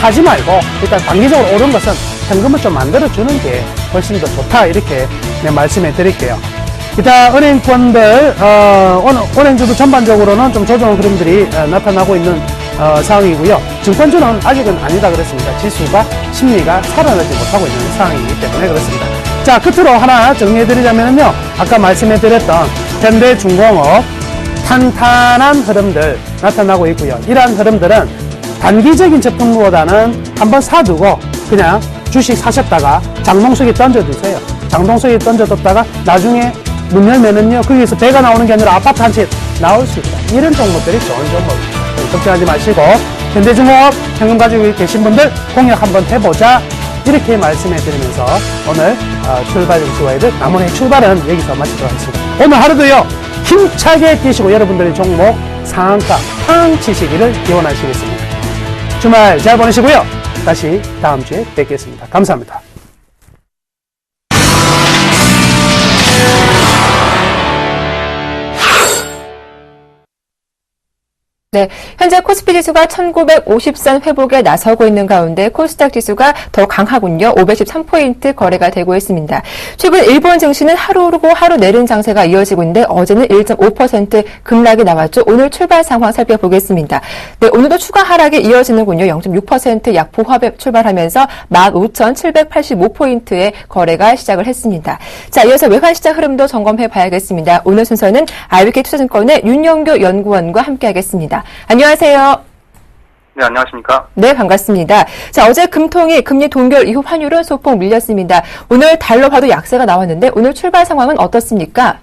사지 말고 일단 단기적으로 오른 것은 현금을 좀 만들어주는 게 훨씬 더 좋다 이렇게 말씀해 드릴게요. 일단 은행권들, 은행주도 전반적으로는 좀 조정 흐름들이 나타나고 있는 상황이고요. 증권주는 아직은 아니다 그렇습니다. 지수가 심리가 살아나지 못하고 있는 상황이기 때문에 그렇습니다. 자, 끝으로 하나 정리해 드리자면요, 아까 말씀해 드렸던 현대중공업 탄탄한 흐름들 나타나고 있고요. 이러한 흐름들은 단기적인 제품보다는 한번 사두고 그냥 주식 사셨다가 장롱속에 던져두세요. 장롱속에 던져뒀다가 나중에 문 열면은요, 거기에서 배가 나오는 게 아니라 아파트 한 채 나올 수 있다. 이런 종목들이 좋은 종목. 걱정하지 마시고 현대중공업 현금 가지고 계신 분들 공략 한번 해보자 이렇게 말씀해 드리면서 오늘 출발 정치와이드 남원의 출발은 여기서 마치도록 하겠습니다. 오늘 하루도요 힘차게 뛰시고 여러분들의 종목 상한가 팡 치시기를 기원하시겠습니다. 주말 잘 보내시고요. 다시 다음 주에 뵙겠습니다. 감사합니다. 네, 현재 코스피 지수가 1950선 회복에 나서고 있는 가운데 코스닥 지수가 더 강하군요. 513포인트 거래가 되고 있습니다. 최근 일본 증시는 하루 오르고 하루 내리는 장세가 이어지고 있는데 어제는 1.5% 급락이 나왔죠. 오늘 출발 상황 살펴보겠습니다. 네, 오늘도 추가 하락이 이어지는군요. 0.6% 약보합에 출발하면서 15,785포인트의 거래가 시작을 했습니다. 자, 이어서 외환시장 흐름도 점검해 봐야겠습니다. 오늘 순서는 IBK 투자증권의 윤영교 연구원과 함께하겠습니다. 안녕하세요. 네, 안녕하십니까? 네, 반갑습니다. 자, 어제 금통이 금리 동결 이후 환율은 소폭 밀렸습니다. 오늘 달러 봐도 약세가 나왔는데 오늘 출발 상황은 어떻습니까?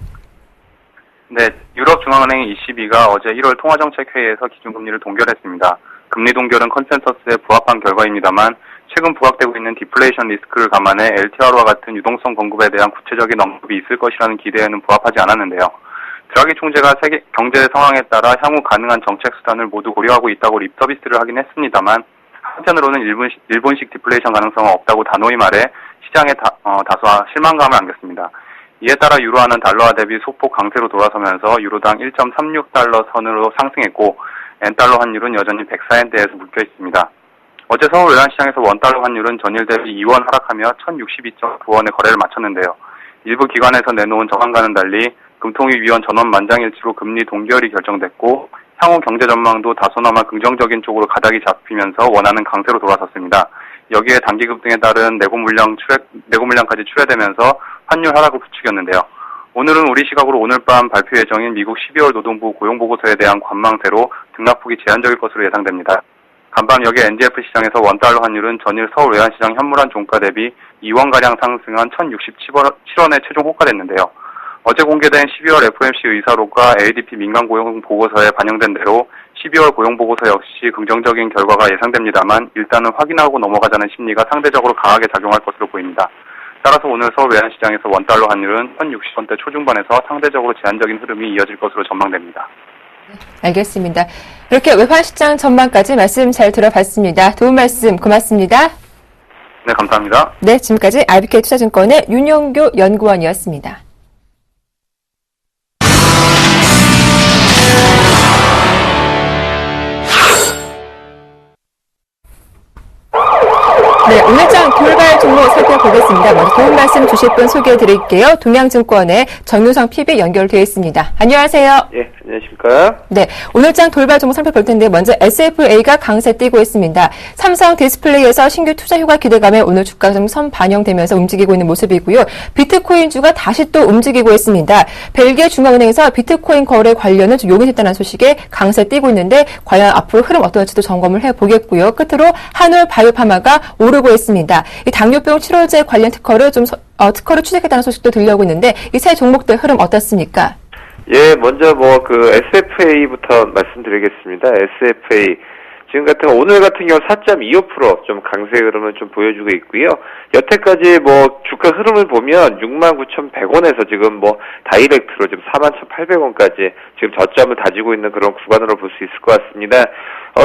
네, 유럽중앙은행 ECB가 어제 1월 통화정책회의에서 기준금리를 동결했습니다. 금리 동결은 컨센서스에 부합한 결과입니다만 최근 부각되고 있는 디플레이션 리스크를 감안해 LTR와 같은 유동성 공급에 대한 구체적인 언급이 있을 것이라는 기대에는 부합하지 않았는데요. 드라기 총재가 세계 경제 상황에 따라 향후 가능한 정책 수단을 모두 고려하고 있다고 립서비스를 하긴 했습니다만 한편으로는 일본식 디플레이션 가능성은 없다고 단호히 말해 시장에 다소 실망감을 안겼습니다. 이에 따라 유로화는 달러화 대비 소폭 강세로 돌아서면서 유로당 1.36달러 선으로 상승했고 엔달러 환율은 여전히 104엔대에서 묶여 있습니다. 어제 서울 외환시장에서 원달러 환율은 전일 대비 2원 하락하며 1062.9원의 거래를 마쳤는데요. 일부 기관에서 내놓은 저감과는 달리 금통위 위원 전원 만장일치로 금리 동결이 결정됐고 향후 경제 전망도 다소나마 긍정적인 쪽으로 가닥이 잡히면서 원하는 강세로 돌아섰습니다. 여기에 단기 급등에 따른 내고 물량까지 출회되면서 환율 하락을 부추겼는데요. 오늘은 우리 시각으로 오늘 밤 발표 예정인 미국 12월 노동부 고용보고서에 대한 관망세로 등락폭이 제한적일 것으로 예상됩니다. 간밤 여기 NDF 시장에서 원달러 환율은 전일 서울 외환시장 현물환 종가 대비 2원가량 상승한 1067원에 최종 호가됐는데요. 어제 공개된 12월 FOMC 의사록과 ADP 민간 고용 보고서에 반영된 대로 12월 고용 보고서 역시 긍정적인 결과가 예상됩니다만 일단은 확인하고 넘어가자는 심리가 상대적으로 강하게 작용할 것으로 보입니다. 따라서 오늘 서울 외환시장에서 원달러 환율은 1060원대 초중반에서 상대적으로 제한적인 흐름이 이어질 것으로 전망됩니다. 알겠습니다. 이렇게 외환시장 전망까지 말씀 잘 들어봤습니다. 도움 말씀 고맙습니다. 네, 감사합니다. 네, 지금까지 IBK 투자증권의 윤영교 연구원이었습니다. 네, 오늘장 돌발 종목 살펴보겠습니다. 먼저 도움 말씀 주실 분 소개해드릴게요. 동양증권의 정유성 PB 연결되어 있습니다. 안녕하세요. 예, 안녕하십니까. 네, 오늘장 돌발 종목 살펴볼 텐데 먼저 SFA가 강세 띄고 있습니다. 삼성 디스플레이에서 신규 투자 효과 기대감에 오늘 주가 좀 선 반영되면서 움직이고 있는 모습이고요. 비트코인주가 다시 또 움직이고 있습니다. 벨기에 중앙은행에서 비트코인 거래 관련은 좀 용인했다는 소식에 강세 띄고 있는데 과연 앞으로 흐름 어떨지도 점검을 해보겠고요. 끝으로 한올 바이오파마가 오르고 있습니다. 이 당뇨병 치료제 관련 특허를 특허를 취득했다는 소식도 들려오고 있는데 이 세 종목들 흐름 어떻습니까? 예, 먼저 SFA부터 말씀드리겠습니다. SFA. 오늘 같은 경우 4.25% 좀 강세 흐름을 좀 보여주고 있고요. 여태까지 주가 흐름을 보면 69,100원에서 지금 다이렉트로 지금 41,800원까지 지금 저점을 다지고 있는 그런 구간으로 볼 수 있을 것 같습니다.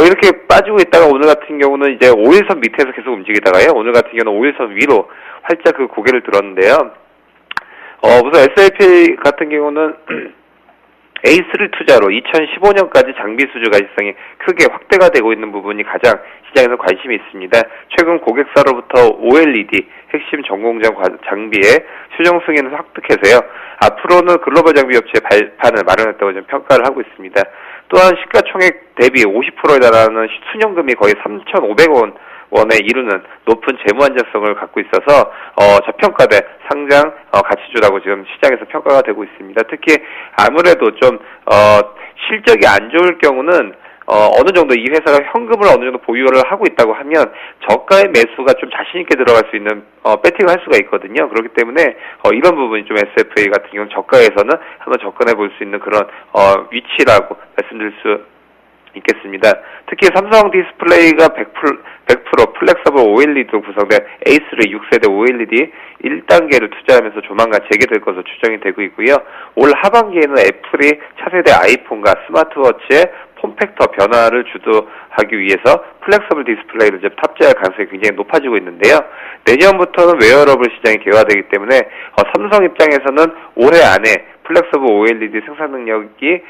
이렇게 빠지고 있다가 오늘 같은 경우는 이제 5일선 밑에서 계속 움직이다가요. 오늘 같은 경우는 5일선 위로 활짝 그 고개를 들었는데요. 우선 SFA 같은 경우는 A3 투자로 2015년까지 장비 수주 가시성이 크게 확대가 되고 있는 부분이 가장 시장에서 관심이 있습니다. 최근 고객사로부터 OLED 핵심 전공정 장비의 최종 승인을 획득해서요. 앞으로는 글로벌 장비 업체의 발판을 마련했다고 좀 평가를 하고 있습니다. 또한 시가총액 대비 50%에 달하는 순현금이 거의 3,500원에 이르는 높은 재무 안정성을 갖고 있어서 저평가된 상장 가치주라고 지금 시장에서 평가가 되고 있습니다. 특히 아무래도 좀 실적이 안 좋을 경우는 어느 정도 이 회사가 현금을 어느 정도 보유를 하고 있다고 하면 저가의 매수가 좀 자신 있게 들어갈 수 있는 배팅을 할 수가 있거든요. 그렇기 때문에 이런 부분이 좀 SFA 같은 경우는 저가에서는 한번 접근해 볼 수 있는 그런 위치라고 말씀드릴 수 있겠습니다. 특히 삼성 디스플레이가 100% 플렉서블 OLED로 구성된 A3 6세대 OLED 1단계를 투자하면서 조만간 재개될 것으로 추정이 되고 있고요. 올 하반기에는 애플이 차세대 아이폰과 스마트워치의 폼팩터 변화를 주도하기 위해서 플렉서블 디스플레이를 이제 탑재할 가능성이 굉장히 높아지고 있는데요. 내년부터는 웨어러블 시장이 개화되기 때문에 삼성 입장에서는 올해 안에 플렉서블 OLED 생산 능력이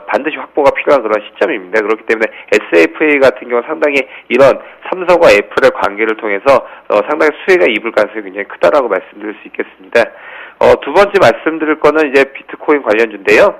반드시 확보가 필요한 그런 시점입니다. 그렇기 때문에 SFA 같은 경우는 상당히 이런 삼성과 애플의 관계를 통해서 상당히 수혜가 입을 가능성이 굉장히 크다라고 말씀드릴 수 있겠습니다. 두 번째 말씀드릴 거는 이제 비트코인 관련주인데요.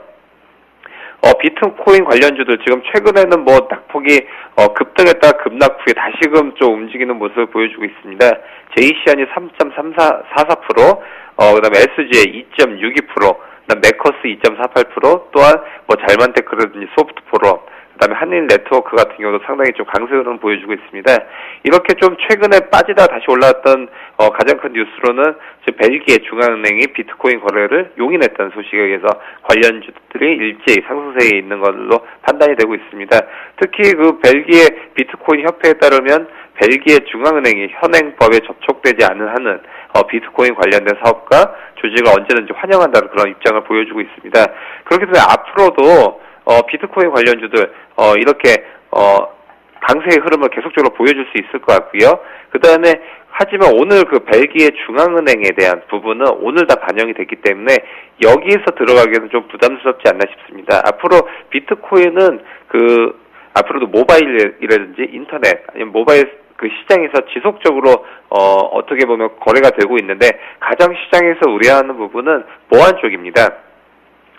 비트코인 관련주들 지금 최근에는 뭐 낙폭이 급등했다가 급락 후에 다시금 좀 움직이는 모습을 보여주고 있습니다. 제이시안이 3.44%, 그다음에 SGA 2.62%, 그다음 메커스 2.48%, 또한 뭐 잘만테크라든지 소프트포럼, 그다음에 한일 네트워크 같은 경우도 상당히 좀 강세 흐름을 보여주고 있습니다. 이렇게 좀 최근에 빠지다 다시 올라왔던 가장 큰 뉴스로는 지금 벨기에 중앙은행이 비트코인 거래를 용인했다는 소식에 의해서 관련주들이 일제히 상승세에 있는 걸로 판단이 되고 있습니다. 특히 그 벨기에 비트코인 협회에 따르면 벨기에 중앙은행이 현행법에 접촉되지 않은 한은 비트코인 관련된 사업과 조직을 언제든지 환영한다는 그런 입장을 보여주고 있습니다. 그렇기 때문에 앞으로도 비트코인 관련주들 이렇게 강세의 흐름을 계속적으로 보여줄 수 있을 것 같고요. 그 다음에 하지만 오늘 그 벨기에 중앙은행에 대한 부분은 오늘 다 반영이 됐기 때문에 여기에서 들어가기에는 좀 부담스럽지 않나 싶습니다. 앞으로 비트코인은 앞으로도 모바일이라든지 인터넷 아니면 모바일 그 시장에서 지속적으로 어떻게 보면 거래가 되고 있는데 가장 시장에서 우려하는 부분은 보안 쪽입니다.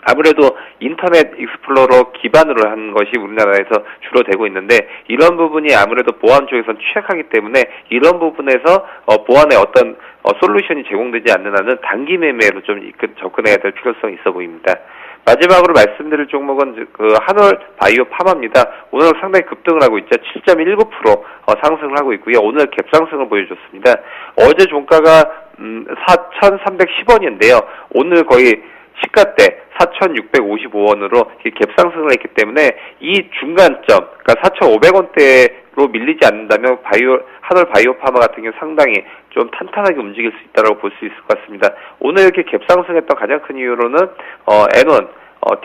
아무래도 인터넷 익스플로러 기반으로 한 것이 우리나라에서 주로 되고 있는데 이런 부분이 아무래도 보안 쪽에서는 취약하기 때문에 이런 부분에서 보안에 어떤 솔루션이 제공되지 않는 한은 단기 매매로 좀 접근해야 될 필요성이 있어 보입니다. 마지막으로 말씀드릴 종목은 그 한올 바이오 파마입니다. 오늘 상당히 급등을 하고 있죠. 7.19% 상승을 하고 있고요. 오늘 갭상승을 보여줬습니다. 어제 종가가 4,310원인데요. 오늘 거의 시가때 4,655원으로 갭상승을 했기 때문에 이 중간점, 그러니까 4,500원대로 밀리지 않는다면 한올 바이오 파마 같은 경우 상당히 좀 탄탄하게 움직일 수 있다고 볼 수 있을 것 같습니다. 오늘 이렇게 갭상승했던 가장 큰 이유로는 N1,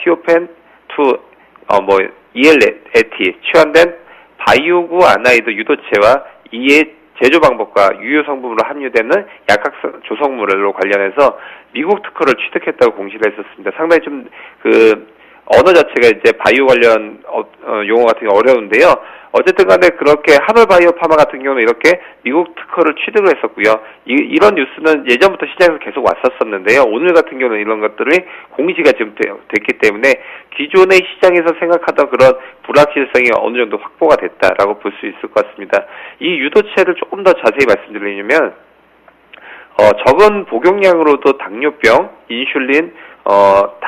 티오펜 2, ELAT 취한된 바이오구 아나이드 유도체와 이의 제조 방법과 유효 성분으로 함유되는 약학 조성물로 관련해서 미국 특허를 취득했다고 공시를 했었습니다. 상당히 좀 언어 자체가 이제 바이오 관련 용어 같은 게 어려운데요. 어쨌든 간에 그렇게 한올 바이오 파마 같은 경우는 이렇게 미국 특허를 취득을 했었고요. 이런 뉴스는 예전부터 시장에서 계속 왔었었는데요. 오늘 같은 경우는 이런 것들이 공시가 지금 됐기 때문에 기존의 시장에서 생각하던 그런 불확실성이 어느 정도 확보가 됐다라고 볼 수 있을 것 같습니다. 이 유도체를 조금 더 자세히 말씀드리려면 적은 복용량으로도 당뇨병, 인슐린,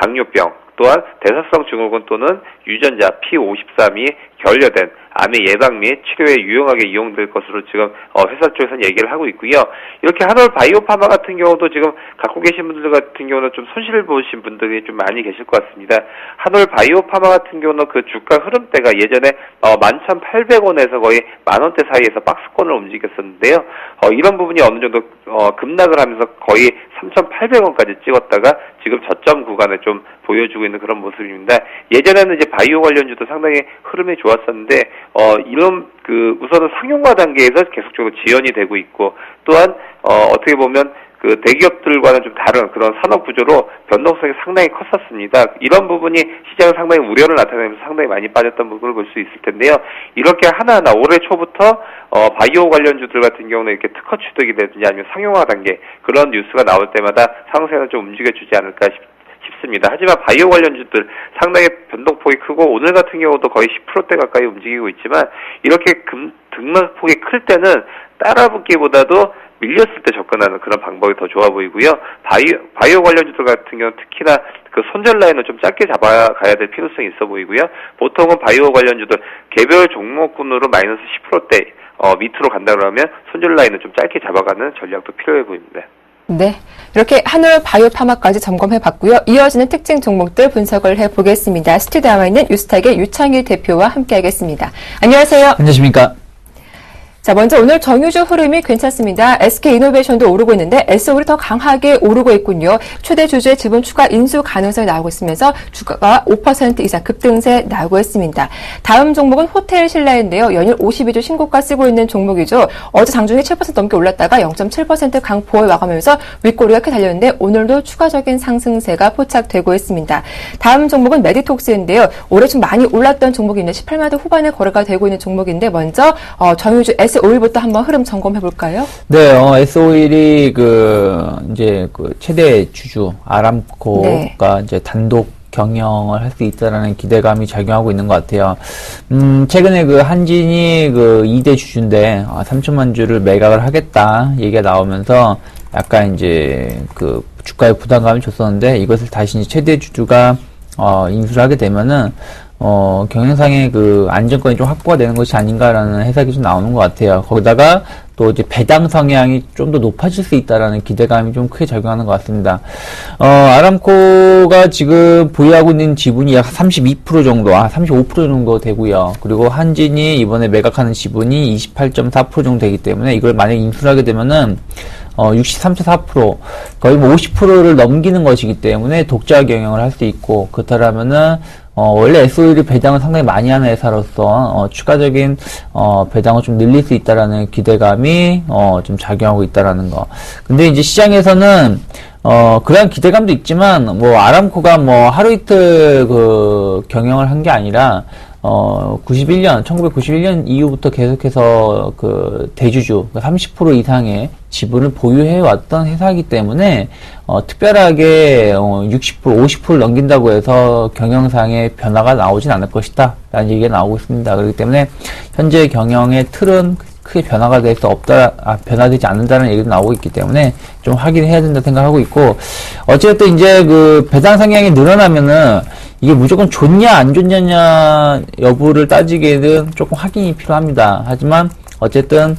당뇨병, 또한 대사성 증후군 또는 유전자 P53이 결여된 암의 예방 및 치료에 유용하게 이용될 것으로 지금 회사 쪽에서는 얘기를 하고 있고요. 이렇게 한올 바이오 파마 같은 경우도 지금 갖고 계신 분들 같은 경우는 좀 손실을 보신 분들이 좀 많이 계실 것 같습니다. 한올 바이오 파마 같은 경우는 그 주가 흐름대가 예전에 11,800원에서 거의 만원대 사이에서 박스권을 움직였었는데요. 이런 부분이 어느 정도 급락을 하면서 거의 3,800원까지 찍었다가 지금 저점 구간에 좀 보여주고 있는 그런 모습입니다. 예전에는 이제 바이오 관련주도 상당히 흐름이 좋았었는데 이런 우선은 상용화 단계에서 계속적으로 지연이 되고 있고 또한 어떻게 보면 그 대기업들과는 좀 다른 그런 산업 구조로 변동성이 상당히 컸었습니다. 이런 부분이 시장은 상당히 우려를 나타내면서 상당히 많이 빠졌던 부분을 볼 수 있을 텐데요. 이렇게 하나하나 올해 초부터 바이오 관련주들 같은 경우는 이렇게 특허 취득이라든지 아니면 상용화 단계 그런 뉴스가 나올 때마다 상승세는 좀 움직여주지 않을까 싶습니다. 하지만 바이오 관련주들 상당히 변동폭이 크고 오늘 같은 경우도 거의 10%대 가까이 움직이고 있지만 이렇게 등락폭이 클 때는 따라붙기보다도 밀렸을 때 접근하는 그런 방법이 더 좋아 보이고요. 바이오 관련주들 같은 경우는 특히나 그 손절 라인을 좀 짧게 잡아가야 될 필요성이 있어 보이고요. 보통은 바이오 관련주들 개별 종목군으로 마이너스 10%대 밑으로 간다 그러면 손절 라인을 좀 짧게 잡아가는 전략도 필요해 보입니다. 네. 이렇게 한올 바이오파마까지 점검해 봤고요. 이어지는 특징 종목들 분석을 해 보겠습니다. 스튜디오에 나와 있는 유스탁의 유창일 대표와 함께 하겠습니다. 안녕하세요. 안녕하십니까. 자, 먼저 오늘 정유주 흐름이 괜찮습니다. SK이노베이션도 오르고 있는데 SOL이 더 강하게 오르고 있군요. 최대 주주의 지분 추가 인수 가능성이 나오고 있으면서 주가가 5% 이상 급등세 나오고 있습니다. 다음 종목은 호텔 신라인데요. 연일 52주 신고가 쓰고 있는 종목이죠. 어제 장중에 7% 넘게 올랐다가 0.7% 강보에 와가면서 윗꼬리가 크게 달렸는데 오늘도 추가적인 상승세가 포착되고 있습니다. 다음 종목은 메디톡스인데요. 올해 좀 많이 올랐던 종목인데 18만원 후반에 거래가 되고 있는 종목인데 먼저 정유주 S-오일부터 한번 흐름 점검해 볼까요? 네, S-오일이 이제 최대 주주 아람코가 이제 단독 경영을 할 수 있다라는 기대감이 작용하고 있는 것 같아요. 최근에 한진이 2대 주주인데 3천만 주를 매각을 하겠다 얘기가 나오면서 약간 이제 주가에 부담감을 줬었는데 이것을 다시 이제 최대 주주가 인수를 하게 되면은 경영상의 안정권이 좀 확보가 되는 것이 아닌가라는 해석이 좀 나오는 것 같아요. 거기다가 또 이제 배당 성향이 좀 더 높아질 수 있다라는 기대감이 좀 크게 작용하는 것 같습니다. 아람코가 지금 보유하고 있는 지분이 약 32% 정도, 35% 정도 되고요. 그리고 한진이 이번에 매각하는 지분이 28.4% 정도 되기 때문에 이걸 만약에 인수를 하게 되면은 63.4% 거의 50%를 넘기는 것이기 때문에 독자 경영을 할 수 있고 그렇다면은 원래 S-오일이 배당을 상당히 많이 하는 회사로서 추가적인 배당을 좀 늘릴 수 있다라는 기대감이 좀 작용하고 있다라는 거. 근데 이제 시장에서는 그런 기대감도 있지만 아람코가 하루 이틀 경영을 한 게 아니라 1991년 이후부터 계속해서 대주주 30% 이상의 지분을 보유해 왔던 회사이기 때문에 특별하게 60%, 50%를 넘긴다고 해서 경영상의 변화가 나오진 않을 것이다 라는 얘기가 나오고 있습니다. 그렇기 때문에 현재 경영의 틀은 크게 변화가 될 수 없다, 변화되지 않는다는 얘기도 나오고 있기 때문에 좀 확인해야 된다 생각하고 있고, 어쨌든 이제 배당 성향이 늘어나면은 이게 무조건 좋냐 안 좋냐 여부를 따지기에는 조금 확인이 필요합니다. 하지만 어쨌든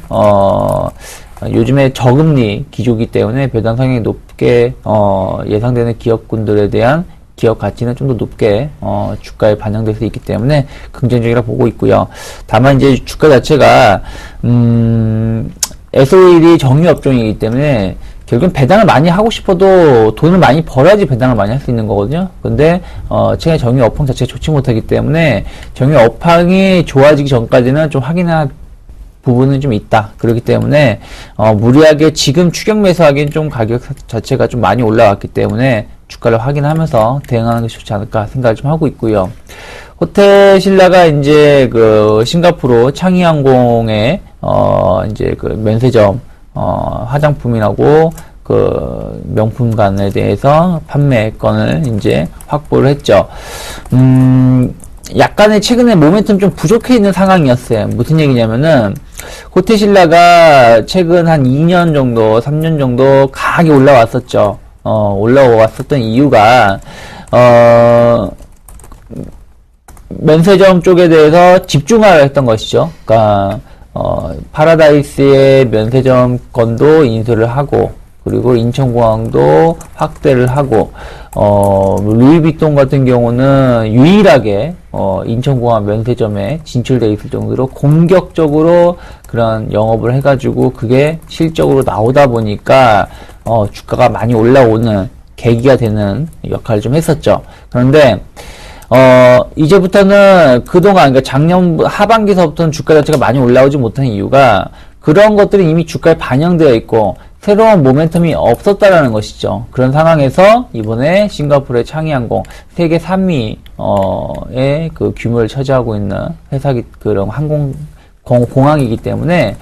요즘에 저금리 기조이기 때문에 배당 성향이 높게 예상되는 기업군들에 대한 기업 가치는 좀 더 높게 주가에 반영될 수 있기 때문에 긍정적이라 보고 있고요. 다만 이제 주가 자체가 S-오일이 정유 업종이기 때문에 결국은 배당을 많이 하고 싶어도 돈을 많이 벌어야지 배당을 많이 할 수 있는 거거든요. 근데 최근에 정유 업황 자체가 좋지 못하기 때문에 정유 업황이 좋아지기 전까지는 좀 확인할 부분은 좀 있다. 그렇기 때문에 무리하게 지금 추격 매수하기엔 좀 가격 자체가 좀 많이 올라왔기 때문에 주가를 확인하면서 대응하는 것이 좋지 않을까 생각을 좀 하고 있고요. 호텔 신라가 이제 싱가포르 창의항공의 이제 면세점 화장품이라고 명품관에 대해서 판매권을 이제 확보를 했죠. 약간의 최근에 모멘텀 좀 부족해 있는 상황이었어요. 무슨 얘기냐면은 호텔 신라가 최근 한 2년 정도, 3년 정도 강하게 올라왔었죠. 올라왔었던 이유가 면세점 쪽에 대해서 집중하려 했던 것이죠. 그러니까 파라다이스의 면세점권도 인수를 하고, 그리고 인천공항도 확대를 하고, 루이비통 같은 경우는 유일하게 인천공항 면세점에 진출되어 있을 정도로 공격적으로 그런 영업을 해가지고 그게 실적으로 나오다 보니까 주가가 많이 올라오는 계기가 되는 역할을 좀 했었죠. 그런데 이제부터는 그동안, 그러니까 작년 하반기서부터는 주가 자체가 많이 올라오지 못한 이유가 그런 것들이 이미 주가에 반영되어 있고 새로운 모멘텀이 없었다라는 것이죠. 그런 상황에서 이번에 싱가포르의 창의항공 세계 3위의 규모를 차지하고 있는 회사기, 그런 공항이기 때문에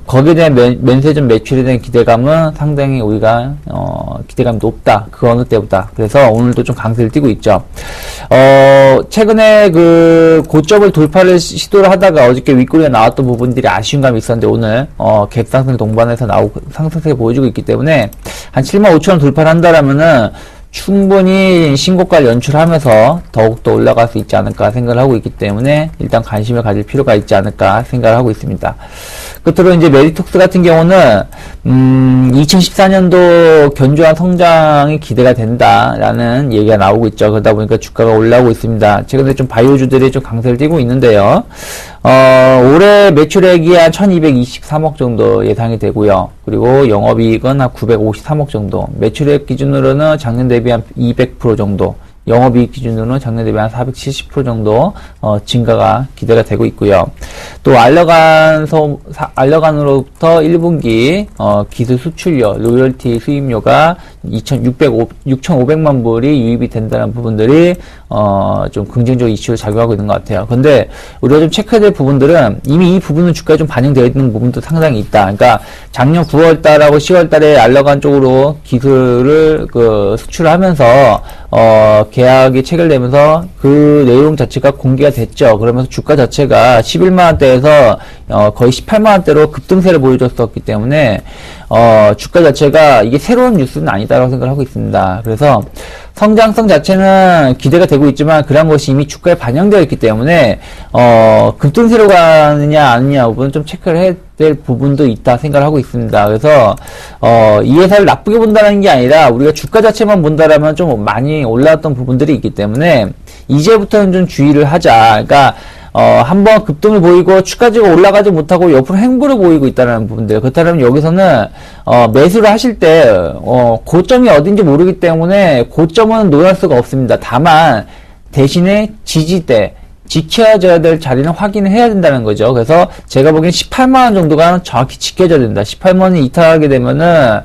거기에 대한 면세점 매출에 대한 기대감은 상당히 우리가 기대감이 높다. 그 어느 때보다. 그래서 오늘도 좀 강세를 띄고 있죠. 최근에 고점을 돌파를 시도를 하다가 어저께 윗꼬리가 나왔던 부분들이 아쉬운 감이 있었는데 오늘 갭상승 동반해서 나오고 상승세를 보여주고 있기 때문에 한 75,000원 돌파를 한다라면은 충분히 신고가를 연출하면서 더욱더 올라갈 수 있지 않을까 생각을 하고 있기 때문에 일단 관심을 가질 필요가 있지 않을까 생각을 하고 있습니다. 끝으로 이제 메디톡스 같은 경우는 2014년도 견조한 성장이 기대가 된다라는 얘기가 나오고 있죠. 그러다 보니까 주가가 올라오고 있습니다. 최근에 좀 바이오주들이 좀 강세를 띠고 있는데요. 올해 매출액이 한 1223억 정도 예상이 되고요. 그리고 영업이익은 한 953억 정도. 매출액 기준으로는 작년 대비 한 200% 정도. 영업이익 기준으로는 작년 대비 한 470% 정도 증가가 기대가 되고 있고요. 또 알러간으로부터 1분기 기술 수출료, 로열티 수입료가 6,500만 불이 유입이 된다는 부분들이 좀 긍정적 이슈로 작용하고 있는 것 같아요. 근데 우리가 좀 체크해야 될 부분들은 이미 이 부분은 주가에 좀 반영되어 있는 부분도 상당히 있다. 그러니까 작년 9월 달하고 10월 달에 알러간 쪽으로 기술을 수출하면서 계약이 체결되면서 그 내용 자체가 공개가 됐죠. 그러면서 주가 자체가 11만원대에서 거의 18만원대로 급등세를 보여줬었기 때문에 주가 자체가 이게 새로운 뉴스는 아니다라고 생각을 하고 있습니다. 그래서 성장성 자체는 기대가 되고 있지만 그런 것이 이미 주가에 반영되어 있기 때문에 급등세로 가느냐 아니냐 부분은 좀 체크를 해야 될 부분도 있다 생각을 하고 있습니다. 그래서 이 회사를 나쁘게 본다는 게 아니라 우리가 주가 자체만 본다라면 좀 많이 올라왔던 부분들이 있기 때문에 이제부터는 좀 주의를 하자. 그러니까 한번 급등을 보이고 추가적으로 올라가지 못하고 옆으로 횡보를 보이고 있다는 부분들. 그렇다면 여기서는 매수를 하실 때 고점이 어딘지 모르기 때문에 고점은 논할 수가 없습니다. 다만 대신에 지지대 지켜져야 될 자리는 확인을 해야 된다는 거죠. 그래서 제가 보기엔 18만원 정도가 정확히 지켜져야 된다. 18만원이 이탈하게 되면은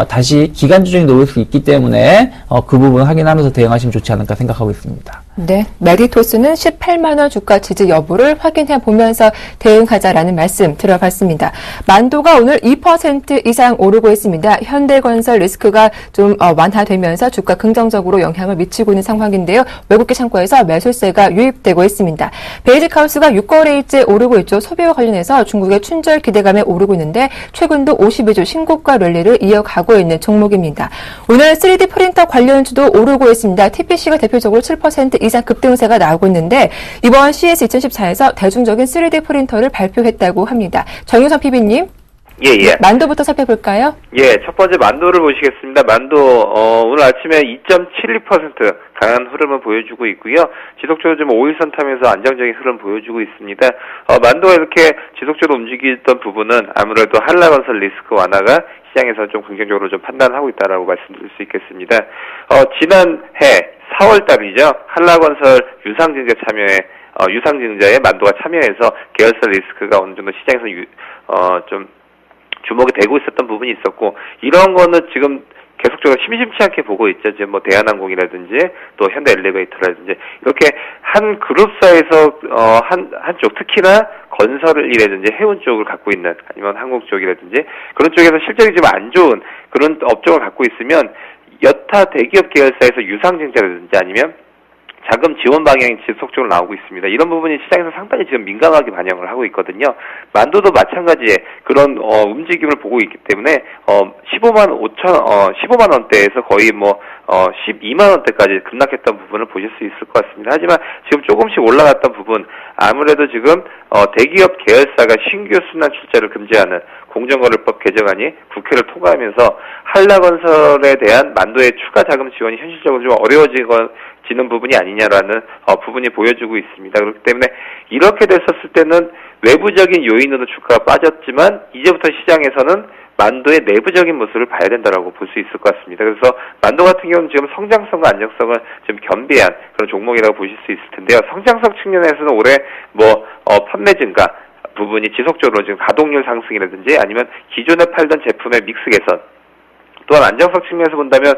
다시 기간조정이 놓을 수 있기 때문에 그 부분 확인하면서 대응하시면 좋지 않을까 생각하고 있습니다. 네, 메디토스는 18만원 주가 지지 여부를 확인해 보면서 대응하자라는 말씀 들어봤습니다. 만도가 오늘 2% 이상 오르고 있습니다. 현대건설 리스크가 좀 완화되면서 주가 긍정적으로 영향을 미치고 있는 상황인데요. 외국계 창고에서 매수세가 유입되고 있습니다. 베이직하우스가 6거래일째 오르고 있죠. 소비와 관련해서 중국의 춘절 기대감에 오르고 있는데 최근도 52주 신고가 랠리를 이어가고 있는 종목입니다. 오늘 3D 프린터 관련주도 오르고 있습니다. TPC가 대표적으로 7% 이상 급등세가 나오고 있는데 이번 CES 2014에서 대중적인 3D 프린터를 발표했다고 합니다. 정유성 PB님. 예. 만도부터 살펴볼까요? 예, 첫 번째 만도를 보시겠습니다. 만도 오늘 아침에 2.72% 강한 흐름을 보여주고 있고요. 지속적으로 좀 5일선 타면서 안정적인 흐름 보여주고 있습니다. 만도가 이렇게 지속적으로 움직이던 부분은 아무래도 한라건설 리스크 완화가 시장에서 좀 긍정적으로 좀 판단하고 있다라고 말씀드릴 수 있겠습니다. 지난해 4월 달이죠. 한라건설 유상증자에 만도가 참여해서 계열사 리스크가 어느 정도 시장에서 좀 주목이 되고 있었던 부분이 있었고, 이런 거는 지금 계속적으로 심심치 않게 보고 있죠. 지금 뭐 대한항공이라든지 또 현대엘리베이터라든지 이렇게 한 그룹사에서 한쪽 특히나 건설이라든지 해운 쪽을 갖고 있는, 아니면 항공 쪽이라든지 그런 쪽에서 실적이 좀 안 좋은 그런 업종을 갖고 있으면 여타 대기업 계열사에서 유상증자라든지 아니면 자금 지원 방향이 지속적으로 나오고 있습니다. 이런 부분이 시장에서 상당히 지금 민감하게 반영을 하고 있거든요. 만도도 마찬가지의 그런 움직임을 보고 있기 때문에 15만 원대에서 거의 12만 원대까지 급락했던 부분을 보실 수 있을 것 같습니다. 하지만 지금 조금씩 올라갔던 부분, 아무래도 지금 대기업 계열사가 신규 순환 출자를 금지하는 공정거래법 개정안이 국회를 통과하면서 한라건설에 대한 만도의 추가 자금 지원이 현실적으로 좀 어려워지는 부분이 아니냐라는 부분이 보여주고 있습니다. 그렇기 때문에 이렇게 됐었을 때는 외부적인 요인으로 주가가 빠졌지만 이제부터 시장에서는 만도의 내부적인 모습을 봐야 된다라고 볼 수 있을 것 같습니다. 그래서 만도 같은 경우는 지금 성장성과 안정성을 좀 겸비한 그런 종목이라고 보실 수 있을 텐데요. 성장성 측면에서는 올해 판매 증가 부분이 지속적으로 지금 가동률 상승이라든지 아니면 기존에 팔던 제품의 믹스 개선, 또한 안정성 측면에서 본다면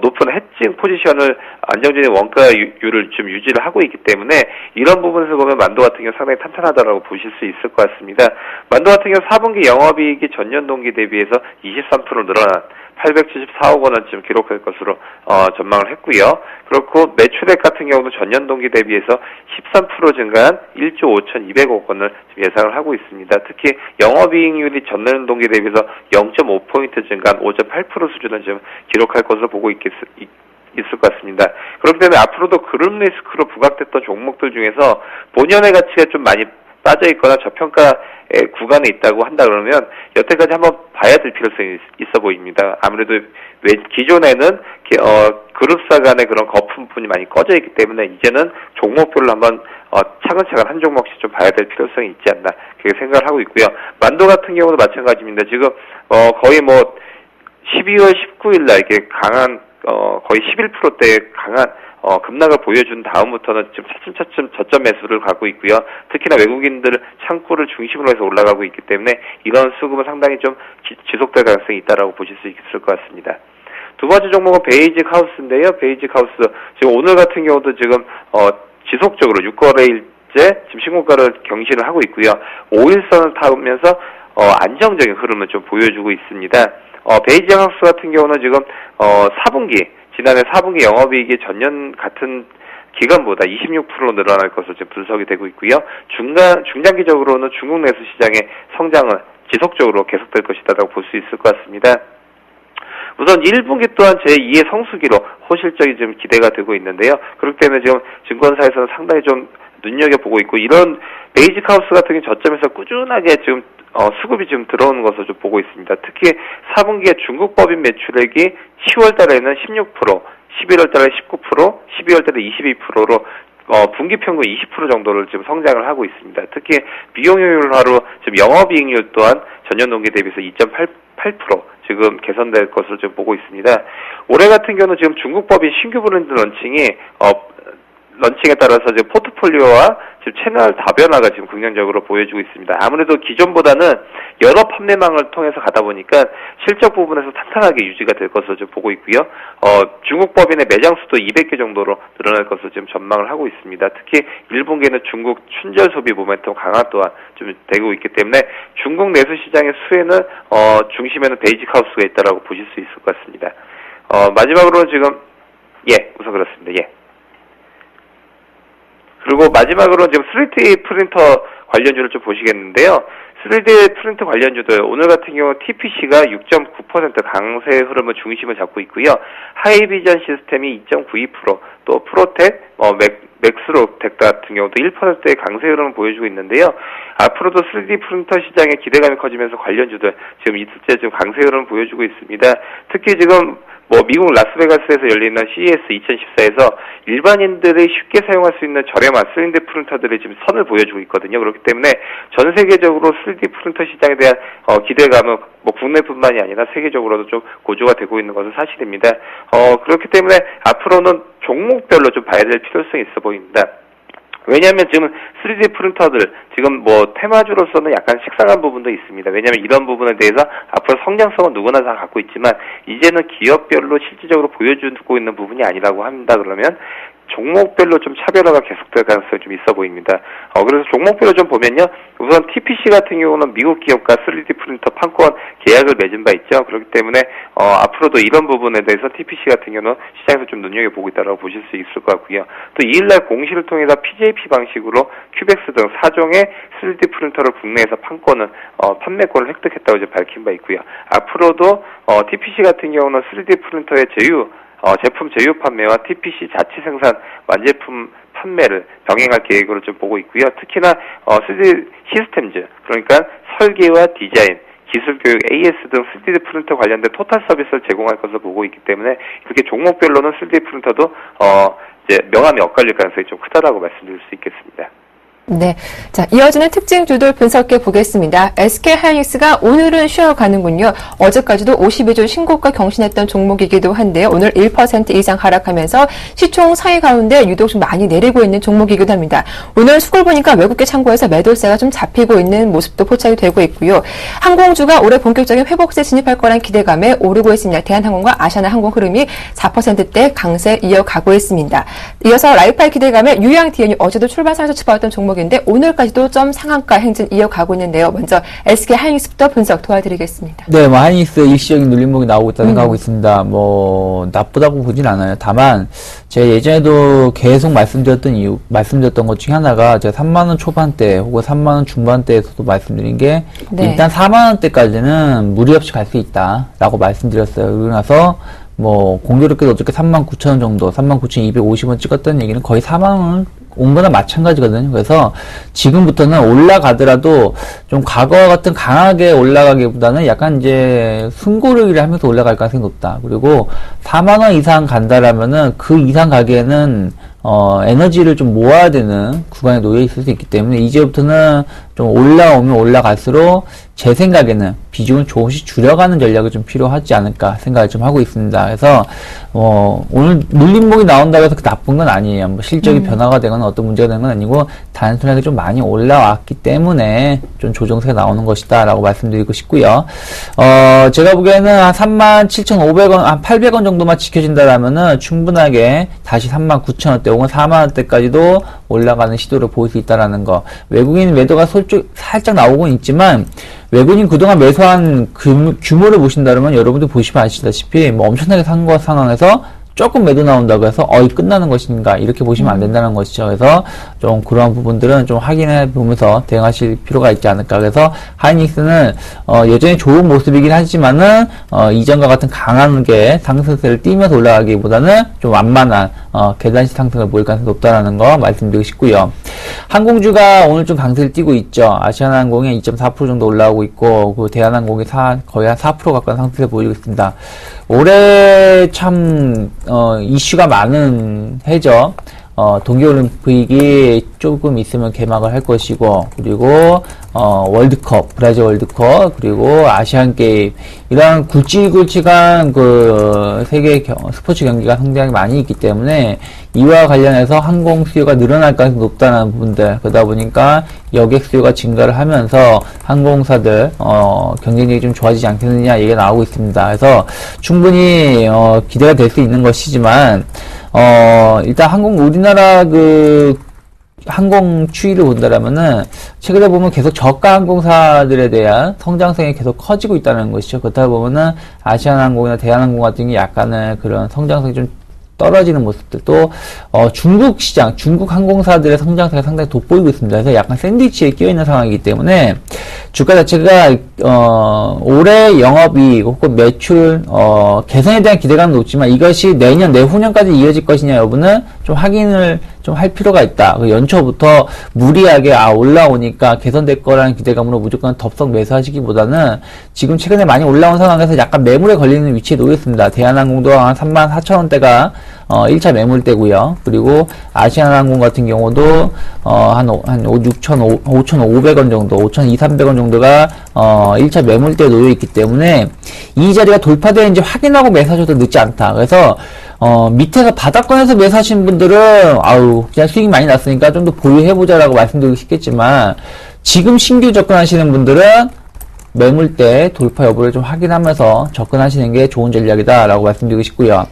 높은 해칭 포지션을 안정적인 원가율을 좀 유지를 하고 있기 때문에 이런 부분에서 보면 만도 같은 경우 상당히 탄탄하다라고 보실 수 있을 것 같습니다. 만도 같은 경우 4분기 영업이익이 전년 동기 대비해서 23% 늘어난 874억 원을 지금 기록할 것으로 전망을 했고요. 그렇고 매출액 같은 경우도 전년 동기 대비해서 13% 증가한 1조 5,200억 원을 지금 예상을 하고 있습니다. 특히 영업이익률이 전년 동기 대비해서 0.5포인트 증가한 5.8% 수준을 지금 기록할 것으로 보고 있을 것 같습니다. 그렇기 때문에 앞으로도 그룹 리스크로 부각됐던 종목들 중에서 본연의 가치가 좀 많이 빠져 있거나 저평가 구간에 있다고 한다 그러면 여태까지 한번 봐야 될 필요성이 있어 보입니다. 아무래도 기존에는 그룹사 간의 그런 거품분이 많이 꺼져 있기 때문에 이제는 종목별로 한번 차근차근 한 종목씩 좀 봐야 될 필요성이 있지 않나 그렇게 생각을 하고 있고요. 만도 같은 경우도 마찬가지입니다. 지금 거의 12월 19일 날 이렇게 강한 거의 11%대의 강한 급락을 보여준 다음부터는 지금 차츰차츰 저점 매수를 가고 있고요. 특히나 외국인들 창구를 중심으로 해서 올라가고 있기 때문에 이런 수급은 상당히 좀 지속될 가능성이 있다라고 보실 수 있을 것 같습니다. 두 번째 종목은 베이직 하우스인데요. 베이직 하우스 지금 오늘 같은 경우도 지금 지속적으로 6거래일째 지금 신고가를 경신을 하고 있고요. 5일선을 타면서 안정적인 흐름을 좀 보여주고 있습니다. 베이직 하우스 같은 경우는 지금 4분기 지난해 4분기 영업이익이 전년 같은 기간보다 26% 늘어날 것으로 지금 분석이 되고 있고요. 중장기적으로는 중국 내수 시장의 성장은 지속적으로 계속될 것이다라고 볼 수 있을 것 같습니다. 우선 1분기 또한 제2의 성수기로 호실적이 좀 기대가 되고 있는데요. 그렇기 때문에 지금 증권사에서는 상당히 좀 눈여겨보고 있고 이런 베이직 하우스 같은 경우 저점에서 꾸준하게 지금 수급이 지금 들어오는 것을 좀 보고 있습니다. 특히 4분기에 중국 법인 매출액이 10월 달에는 16%, 11월 달에 19%, 12월 달에 22%로 분기 평균 20% 정도를 지금 성장을 하고 있습니다. 특히 비용효율화로 지금 영업이익률 또한 전년 동기 대비해서 2.8% 지금 개선될 것으로 지금 보고 있습니다. 올해 같은 경우는 지금 중국 법인 신규 브랜드 런칭에 따라서 지금 포트폴리오와 지금 채널 다변화가 지금 긍정적으로 보여주고 있습니다. 아무래도 기존보다는 여러 판매망을 통해서 가다 보니까 실적 부분에서 탄탄하게 유지가 될 것으로 좀 보고 있고요. 중국 법인의 매장 수도 200개 정도로 늘어날 것으로 지금 전망을 하고 있습니다. 특히 1분기에는 중국 춘절 소비 모멘텀 강화 또한 좀 되고 있기 때문에 중국 내수 시장의 수혜는 중심에는 베이직 하우스가 있다라고 보실 수 있을 것 같습니다. 마지막으로 지금 우선 그렇습니다. 그리고 마지막으로 지금 3D 프린터 관련주를 좀 보시겠는데요. 3D 프린터 관련주들 오늘 같은 경우 TPC가 6.9% 강세 흐름을 중심을 잡고 있고요. 하이비전 시스템이 2.92%, 또 프로텍, 맥스로텍 같은 경우도 1%의 강세 흐름을 보여주고 있는데요. 앞으로도 3D 프린터 시장에 기대감이 커지면서 관련주들 지금 이틀째 지금 강세 흐름을 보여주고 있습니다. 특히 지금 미국 라스베가스에서 열리는 CES 2014에서 일반인들이 쉽게 사용할 수 있는 저렴한 3D 프린터들이 지금 선을 보여주고 있거든요. 그렇기 때문에 전 세계적으로 3D 프린터 시장에 대한 기대감은 국내뿐만이 아니라 세계적으로도 좀 고조가 되고 있는 것은 사실입니다. 그렇기 때문에 앞으로는 종목별로 좀 봐야 될 필요성이 있어 보입니다. 왜냐하면 지금 3D 프린터들 지금 테마주로서는 약간 식상한 부분도 있습니다. 왜냐하면 이런 부분에 대해서 앞으로 성장성은 누구나 다 갖고 있지만 이제는 기업별로 실질적으로 보여주고 있는 부분이 아니라고 한다 그러면 종목별로 좀 차별화가 계속될 가능성이 좀 있어 보입니다. 그래서 종목별로 좀 보면요. 우선 TPC 같은 경우는 미국 기업과 3D 프린터 판권 계약을 맺은 바 있죠. 그렇기 때문에 앞으로도 이런 부분에 대해서 TPC 같은 경우는 시장에서 좀 눈여겨보고 있다고 보실 수 있을 것 같고요. 또 2일날 공시를 통해서 PJP 방식으로 큐벡스 등 4종의 3D 프린터를 국내에서 판매권을 획득했다고 이제 밝힌 바 있고요. 앞으로도 TPC 같은 경우는 3D 프린터의 제품 제휴 판매와 TPC 자체 생산 완제품 판매를 병행할 계획으로 좀 보고 있고요. 특히나 3D 시스템즈, 그러니까 설계와 디자인, 기술 교육, AS 등 3D 프린터 관련된 토탈 서비스를 제공할 것을 보고 있기 때문에 이렇게 종목별로는 3D 프린터도 이제 명암이 엇갈릴 가능성이 좀 크다라고 말씀드릴 수 있겠습니다. 네. 자, 이어지는 특징주들 분석해 보겠습니다. SK하이닉스가 오늘은 쉬어가는군요. 어제까지도 52주 신고가 경신했던 종목이기도 한데요. 오늘 1% 이상 하락하면서 시총 상위 가운데 유독 좀 많이 내리고 있는 종목이기도 합니다. 오늘 수급을 보니까 외국계 창고에서 매도세가 좀 잡히고 있는 모습도 포착이 되고 있고요. 항공주가 올해 본격적인 회복세 진입할 거란 기대감에 오르고 있습니다. 대한항공과 아시아나항공 흐름이 4%대 강세 이어가고 있습니다. 이어서 라이파이 기대감에 유양DN이 어제도 출발선에서 치받았던 종목 인데 오늘까지도 점 상한가 행진 이어가고 있는데요. 먼저 SK하이닉스부터 분석 도와드리겠습니다. 네, 하이닉스 일시적인 눌림목이 나오고 있다 생각하고 있습니다. 나쁘다고 보진 않아요. 다만 제가 예전에도 계속 말씀드렸던 것 중에 하나가 제가 3만원 초반대 혹은 3만원 중반대에서도 말씀드린 게 일단 4만원대까지는 무리 없이 갈 수 있다라고 말씀드렸어요. 그러고 나서 공교롭게도 어저께 39,000원 정도, 39,250원 찍었던 얘기는 거의 4만원을 온 거나 마찬가지거든요. 그래서 지금부터는 올라가더라도 좀 과거와 같은 강하게 올라가기보다는 약간 이제 숨고르기를 하면서 올라갈 가능성이 높다. 그리고 4만 원 이상 간다라면은 그 이상 가기에는 에너지를 좀 모아야 되는 구간에 놓여 있을 수 있기 때문에 이제부터는 좀 올라오면 올라갈수록 제 생각에는 비중을 조금씩 줄여가는 전략이 좀 필요하지 않을까 생각을 좀 하고 있습니다. 그래서 오늘 눌림목이 나온다고 해서 그 나쁜 건 아니에요. 뭐 실적이 변화가 되거나 어떤 문제가 되는 건 아니고 단순하게 좀 많이 올라왔기 때문에 좀 조정세가 나오는 것이다 라고 말씀드리고 싶고요. 제가 보기에는 한 37,500원, 한 800원 정도만 지켜진다라면은 충분하게 다시 39,000원대 혹은 4만원대까지도 올라가는 시도를 보일 수 있다라는 거. 외국인 매도가 살짝 나오곤 있지만 외국인 그동안 매수한 규모를 보신다면 여러분들 보시면 아시다시피 뭐 엄청나게 산 거 상황에서 조금 매도 나온다고 해서 끝나는 것인가 이렇게 보시면 안 된다는 것이죠. 그래서 좀 그러한 부분들은 좀 확인해 보면서 대응하실 필요가 있지 않을까. 그래서 하이닉스는 여전히 좋은 모습이긴 하지만은 이전과 같은 강하게 상승세를 띄면서 올라가기보다는 좀 완만한 계단식 상승을 보일 가능성이 높다라는 거 말씀드리고 싶고요. 항공주가 오늘 좀 강세를 띄고 있죠. 아시아나항공이 2.4% 정도 올라오고 있고 그 대한항공이 거의 한 4% 가까운 상승세를 보이고 있습니다. 올해 참 이슈가 많은 해죠. 동계올림픽이 조금 있으면 개막을 할 것이고, 그리고 월드컵, 브라질 월드컵, 그리고 아시안게임, 이런 굵직굵직한 그 세계 스포츠 경기가 상당히 많이 있기 때문에 이와 관련해서 항공 수요가 늘어날 가능성이 높다는 부분들, 그러다 보니까 여객 수요가 증가를 하면서 항공사들 경쟁력이 좀 좋아지지 않겠느냐 얘기가 나오고 있습니다. 그래서 충분히 기대가 될 수 있는 것이지만 일단 우리나라 항공 추이를 본다라면은 최근에 보면 계속 저가 항공사들에 대한 성장성이 계속 커지고 있다는 것이죠. 그렇다 보면은 아시아나항공이나 대한항공 같은 게 약간은 그런 성장성이 좀 떨어지는 모습들, 또 중국 시장, 중국 항공사들의 성장세가 상당히 돋보이고 있습니다. 그래서 약간 샌드위치에 끼어있는 상황이기 때문에 주가 자체가 올해 영업이익 혹은 매출 개선에 대한 기대감은 높지만 이것이 내년, 내후년까지 이어질 것이냐 여부는 좀 확인을 좀 할 필요가 있다. 연초부터 무리하게 올라오니까 개선될 거라는 기대감으로 무조건 덥석 매수하시기보다는 지금 최근에 많이 올라온 상황에서 약간 매물에 걸리는 위치에 놓였습니다. 대한항공도 한 34,000원대가 1차 매물대고요. 그리고 아시아나항공 같은 경우도 한 5,500원 정도, 5,200-300원 정도가 1차 매물대에 놓여 있기 때문에 이 자리가 돌파되는지 확인하고 매수하셔도 늦지 않다. 그래서 밑에서 바닥권에서 매수하신 분들은 그냥 수익이 많이 났으니까 좀 더 보유해보자라고 말씀드리고 싶겠지만 지금 신규 접근하시는 분들은 매물대 돌파 여부를 좀 확인하면서 접근하시는 게 좋은 전략이다라고 말씀드리고 싶고요.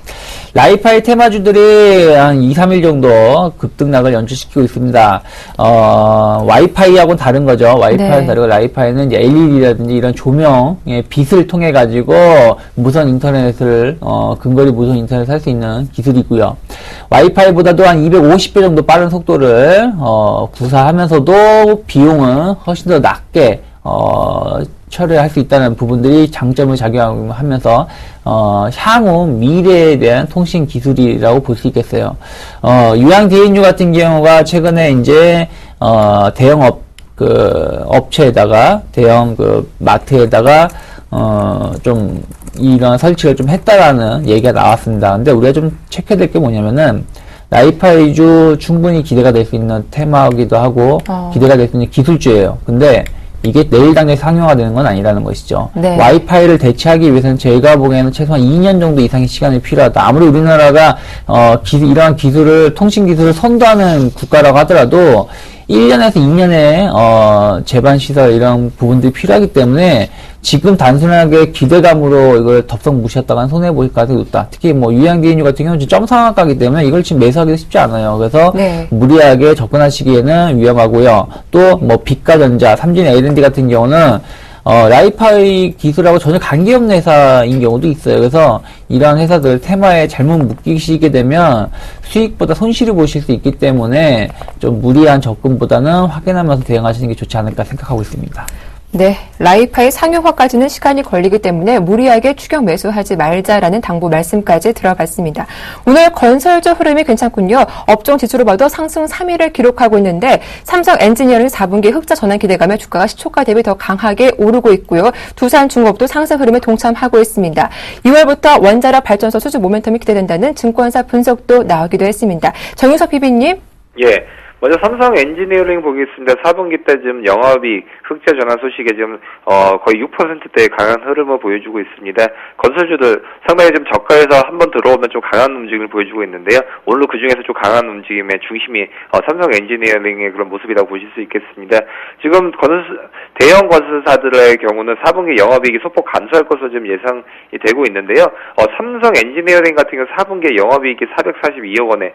라이파이 테마주들이 한 2-3일 정도 급등락을 연출시키고 있습니다. 와이파이하고는 다른 거죠. 와이파이는 네. 다르고 라이파이는 이제 LED라든지 이런 조명의 빛을 통해 가지고 무선 인터넷을 근거리 무선 인터넷을 할 수 있는 기술이고요. 와이파이보다도 한 250배 정도 빠른 속도를 구사하면서도 비용은 훨씬 더 낮게 처리할 수 있다는 부분들이 장점을 작용하면서 향후 미래에 대한 통신 기술이라고 볼 수 있겠어요. 유양 DNU 같은 경우가 최근에 이제 대형 업체에다가 대형 마트에다가 좀 이런 설치를 좀 했다라는 얘기가 나왔습니다. 근데 우리가 좀 체크해야 될 게 뭐냐면은 라이파이주 충분히 기대가 될 수 있는 테마이기도 하고 기대가 될 수 있는 기술주예요. 근데 이게 내일 당장 상용화되는 건 아니라는 것이죠. 네. 와이파이를 대체하기 위해서는 제가 보기에는 최소한 2년 정도 이상의 시간이 필요하다. 아무리 우리나라가 이러한 기술을, 통신 기술을 선도하는 국가라고 하더라도 1년에서 2년의 제반 시설 이런 부분들이 필요하기 때문에 지금 단순하게 기대감으로 이걸 덥석 무시했다가는 손해보실 가능성이 높다. 특히 유양 DNU 같은 경우는 점 상한가이기 때문에 이걸 지금 매수하기도 쉽지 않아요. 그래서 네. 무리하게 접근하시기에는 위험하고요. 또 빛가전자, 삼진 L&D 같은 경우는 라이파이 기술하고 전혀 관계없는 회사인 경우도 있어요. 그래서 이러한 회사들 테마에 잘못 묶이시게 되면 수익보다 손실을 보실 수 있기 때문에 좀 무리한 접근보다는 확인하면서 대응하시는 게 좋지 않을까 생각하고 있습니다. 네, 라이파의 상용화까지는 시간이 걸리기 때문에 무리하게 추격 매수하지 말자라는 당부 말씀까지 들어봤습니다. 오늘 건설주 흐름이 괜찮군요. 업종 지수로 봐도 상승 3위를 기록하고 있는데 삼성 엔지니어링 4분기 흑자 전환 기대감에 주가가 시초가 대비 더 강하게 오르고 있고요. 두산중공업도 상승 흐름에 동참하고 있습니다. 2월부터 원자력 발전소 수주 모멘텀이 기대된다는 증권사 분석도 나오기도 했습니다. 정유석 PB님. 예. 먼저 삼성 엔지니어링 보겠습니다. 4분기 때 지금 영업이익 흑자 전환 소식에 지금 거의 6%대의 강한 흐름을 보여주고 있습니다. 건설주들 상당히 좀 저가에서 한번 들어오면 좀 강한 움직임을 보여주고 있는데요. 오늘도 그 중에서 좀 강한 움직임의 중심이 삼성 엔지니어링의 그런 모습이라고 보실 수 있겠습니다. 지금 대형 건설사들의 경우는 4분기 영업이익이 소폭 감소할 것으로 지금 예상이 되고 있는데요. 삼성 엔지니어링 같은 경우 4분기 영업이익이 442억 원을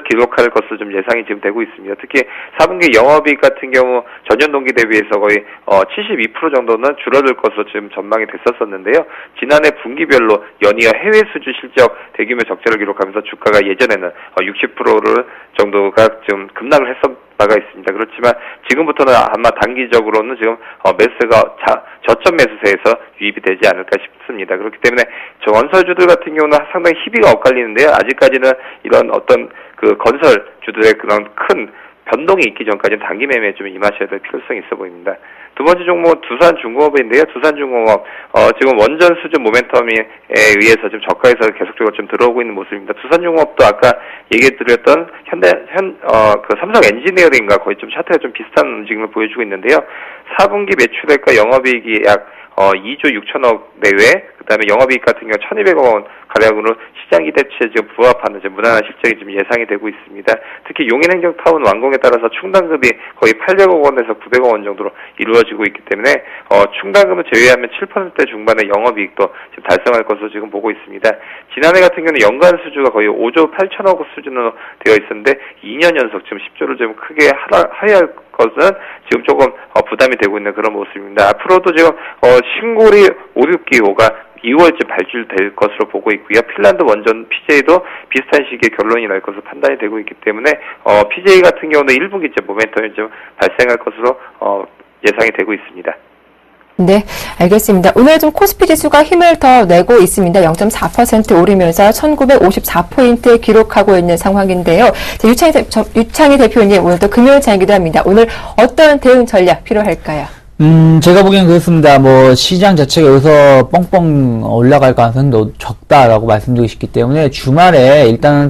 기록할 것으로 좀 예상이 지금 되고 있습니다. 특히 4분기 영업이익 같은 경우 전년 동기 대비해서 거의 72% 정도는 줄어들 것으로 지금 전망이 됐었었는데요. 지난해 분기별로 연이어 해외 수주 실적 대규모 적자를 기록하면서 주가가 예전에는 60%를 정도가 좀 급락을 했었다가 있습니다. 그렇지만 지금부터는 아마 단기적으로는 지금 매수가 저점 매수세에서 유입이 되지 않을까 싶습니다. 그렇기 때문에 저 건설주들 같은 경우는 상당히 희비가 엇갈리는데요. 아직까지는 이런 어떤 그 건설주들의 그런 큰 변동이 있기 전까지는 단기 매매에 좀 임하셔야 될 필요성이 있어 보입니다. 두 번째 종목은 두산중공업인데요. 두산중공업 지금 원전 수주 모멘텀에 의해서 좀 저가에서 계속적으로 좀 들어오고 있는 모습입니다. 두산중공업도 아까 얘기드렸던 그 삼성 엔지니어링과 거의 좀 차트가 좀 비슷한 움직임을 보여주고 있는데요. 4분기 매출액과 영업이익이 약 2조 6천억 내외, 그 다음에 영업이익 같은 경우 1,200억 원 가량으로 시장 기대치에 지금 부합하는 무난한 실적이 지금 예상이 되고 있습니다. 특히 용인행정타운 완공에 따라서 충당금이 거의 800억 원에서 900억 원 정도로 이루어지고 있기 때문에 충당금을 제외하면 7% 중반의 영업이익도 지금 달성할 것으로 지금 보고 있습니다. 지난해 같은 경우는 연간 수주가 거의 5조 8천억 수준으로 되어 있었는데 2년 연속 지금 10조를 좀 크게 하회할 것은 지금 조금 부담이 되고 있는 그런 모습입니다. 앞으로도 지금 신고리 5, 6기호가 2월쯤 발주될 것으로 보고 있고요. 핀란드 원전 PJ도 비슷한 시기에 결론이 날 것으로 판단이 되고 있기 때문에 PJ 같은 경우는 1분기쯤 모멘텀이 좀 발생할 것으로 예상이 되고 있습니다. 네, 알겠습니다. 오늘 좀 코스피 지수가 힘을 더 내고 있습니다. 0.4% 오르면서 1954포인트 기록하고 있는 상황인데요. 유창희 대표님, 오늘도 금요일장이기도 합니다. 오늘 어떤 대응 전략 필요할까요? 제가 보기엔 그렇습니다. 시장 자체가 여기서 뻥뻥 올라갈 가능성이 적다라고 말씀드리고 싶기 때문에 주말에 일단은,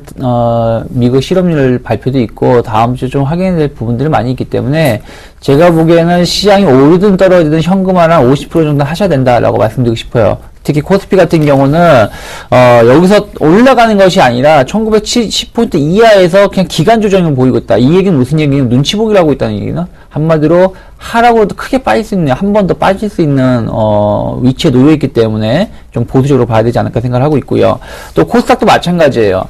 미국 실업률 발표도 있고 다음 주 좀 확인될 부분들이 많이 있기 때문에 제가 보기에는 시장이 오르든 떨어지든 현금화를 한 50% 정도 하셔야 된다라고 말씀드리고 싶어요. 특히 코스피 같은 경우는 여기서 올라가는 것이 아니라 1970포인트 이하에서 그냥 기간 조정을 보이고 있다. 이 얘기는 무슨 얘기냐면 눈치 보기를 하고 있다는 얘기는 한마디로 하라고 해도 크게 빠질 수 있는, 한 번 더 빠질 수 있는 위치에 놓여 있기 때문에 좀 보수적으로 봐야 되지 않을까 생각을 하고 있고요. 또 코스닥도 마찬가지예요.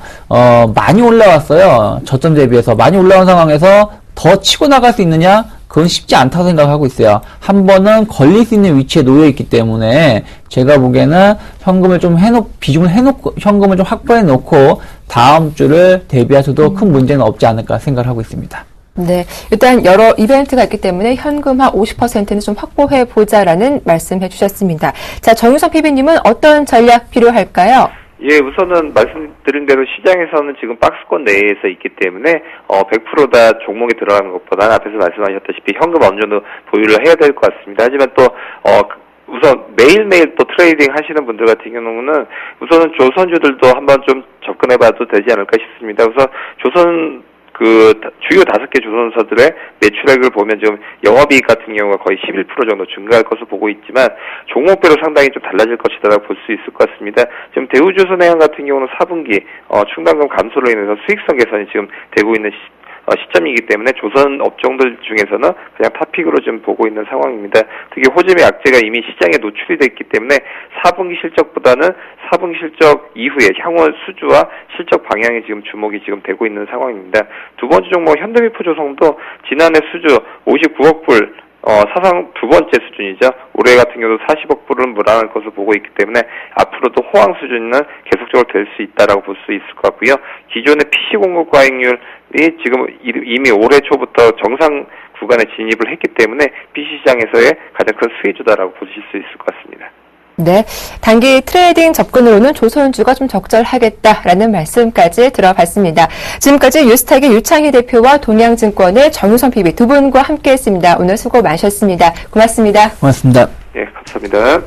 많이 올라왔어요. 저점 대비해서 많이 올라온 상황에서 더 치고 나갈 수 있느냐? 그건 쉽지 않다고 생각하고 있어요. 한 번은 걸릴 수 있는 위치에 놓여 있기 때문에 제가 보기에는 현금을 좀 비중을 현금을 좀 확보해 놓고 다음 주를 대비하셔도 큰 문제는 없지 않을까 생각을 하고 있습니다. 네, 일단 여러 이벤트가 있기 때문에 현금화 50%는 좀 확보해 보자라는 말씀해 주셨습니다. 자, 정유석 PB님은 어떤 전략 필요할까요? 예, 우선은 말씀드린 대로 시장에서는 지금 박스권 내에서 있기 때문에 100% 다 종목에 들어가는 것보다는 앞에서 말씀하셨다시피 현금 어느 정도 보유를 해야 될 것 같습니다. 하지만 또 우선 매일매일 또 트레이딩 하시는 분들 같은 경우는 우선은 조선주들도 한번 좀 접근해봐도 되지 않을까 싶습니다. 우선 주요 5개 조선사들의 매출액을 보면 지금 영업이익 같은 경우가 거의 11% 정도 증가할 것으로 보고 있지만 종목별로 상당히 좀 달라질 것이다라고 볼 수 있을 것 같습니다. 지금 대우조선해양 같은 경우는 4분기 충당금 감소로 인해서 수익성 개선이 지금 되고 있는 시점이기 때문에 조선 업종들 중에서는 그냥 탑픽으로 좀 보고 있는 상황입니다. 특히 호재의 악재가 이미 시장에 노출이 됐기 때문에 4분기 실적보다는 4분기 실적 이후에 향후 수주와 실적 방향이 지금 주목이 지금 되고 있는 상황입니다. 두 번째 종목 현대미포조선도 지난해 수주 59억 불 사상 두 번째 수준이죠. 올해 같은 경우도 40억 불은 무난할 것으로 보고 있기 때문에 앞으로도 호황 수준은 계속적으로 될 수 있다라고 볼 수 있을 것 같고요. 기존의 PC 공급 과잉률이 지금 이미 올해 초부터 정상 구간에 진입을 했기 때문에 BC시장에서의 가장 큰 수혜주다라고 보실 수 있을 것 같습니다. 네, 단기 트레이딩 접근으로는 조선주가 좀 적절하겠다라는 말씀까지 들어봤습니다. 지금까지 유스탁의 유창희 대표와 동양증권의 정유선 PB 두 분과 함께했습니다. 오늘 수고 많으셨습니다. 고맙습니다. 고맙습니다. 예, 감사합니다.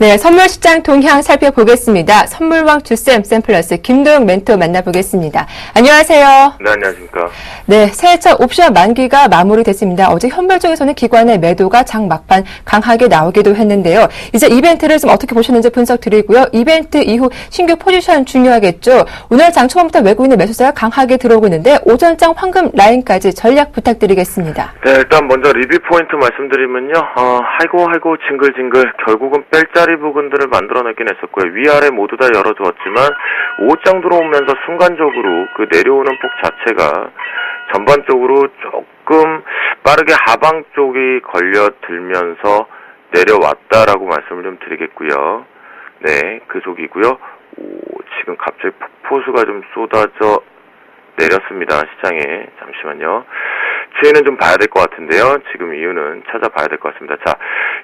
네, 선물시장 동향 살펴보겠습니다. 선물왕 주쌤 샘플러스 김도영 멘토 만나보겠습니다. 안녕하세요. 네, 안녕하십니까. 네, 새해차 옵션 만기가 마무리됐습니다. 어제 현물 쪽에서는 기관의 매도가 장 막판 강하게 나오기도 했는데요. 이제 이벤트를 좀 어떻게 보셨는지 분석 드리고요. 이벤트 이후 신규 포지션 중요하겠죠. 오늘 장 초반부터 외국인의 매수세가 강하게 들어오고 있는데 오전장 황금 라인까지 전략 부탁드리겠습니다. 네, 일단 먼저 리뷰 포인트 말씀드리면요. 아이고 징글징글 결국은 뺄자리 부분들을 만들어내긴 했었고요. 위아래 모두 다 열어주었지만 5장 들어오면서 순간적으로 그 내려오는 폭 자체가 전반적으로 조금 빠르게 하방 쪽이 걸려들면서 내려왔다라고 말씀을 좀 드리겠고요. 네, 그 속이고요. 지금 갑자기 폭포수가 좀 쏟아져 내렸습니다. 시장에. 잠시만요. 추이는 좀 봐야 될 것 같은데요. 지금 이유는 찾아봐야 될 것 같습니다. 자,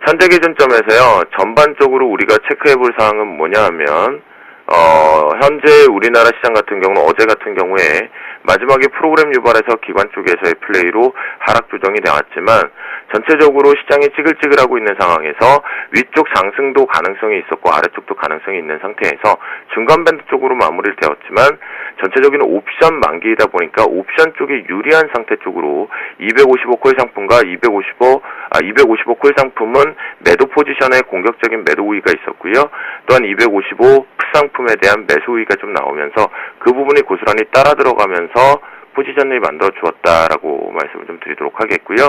현재 기준점에서요. 전반적으로 우리가 체크해 볼 사항은 뭐냐 하면 현재 우리나라 시장 같은 경우는 어제 같은 경우에 마지막에 프로그램 유발해서 기관 쪽에서의 플레이로 하락 조정이 나왔지만 전체적으로 시장이 찌글찌글하고 있는 상황에서 위쪽 상승도 가능성이 있었고 아래쪽도 가능성이 있는 상태에서 중간 밴드 쪽으로 마무리를 되었지만 전체적인 옵션 만기이다 보니까 옵션 쪽이 유리한 상태 쪽으로 255콜 상품과 255콜 상품은 매도 포지션에 공격적인 매도 우위가 있었고요. 또한 255 상품에 대한 매수 우위가 좀 나오면서 그 부분이 고스란히 따라 들어가면서 포지션을 만들어 주었다라고 말씀을 좀 드리도록 하겠고요.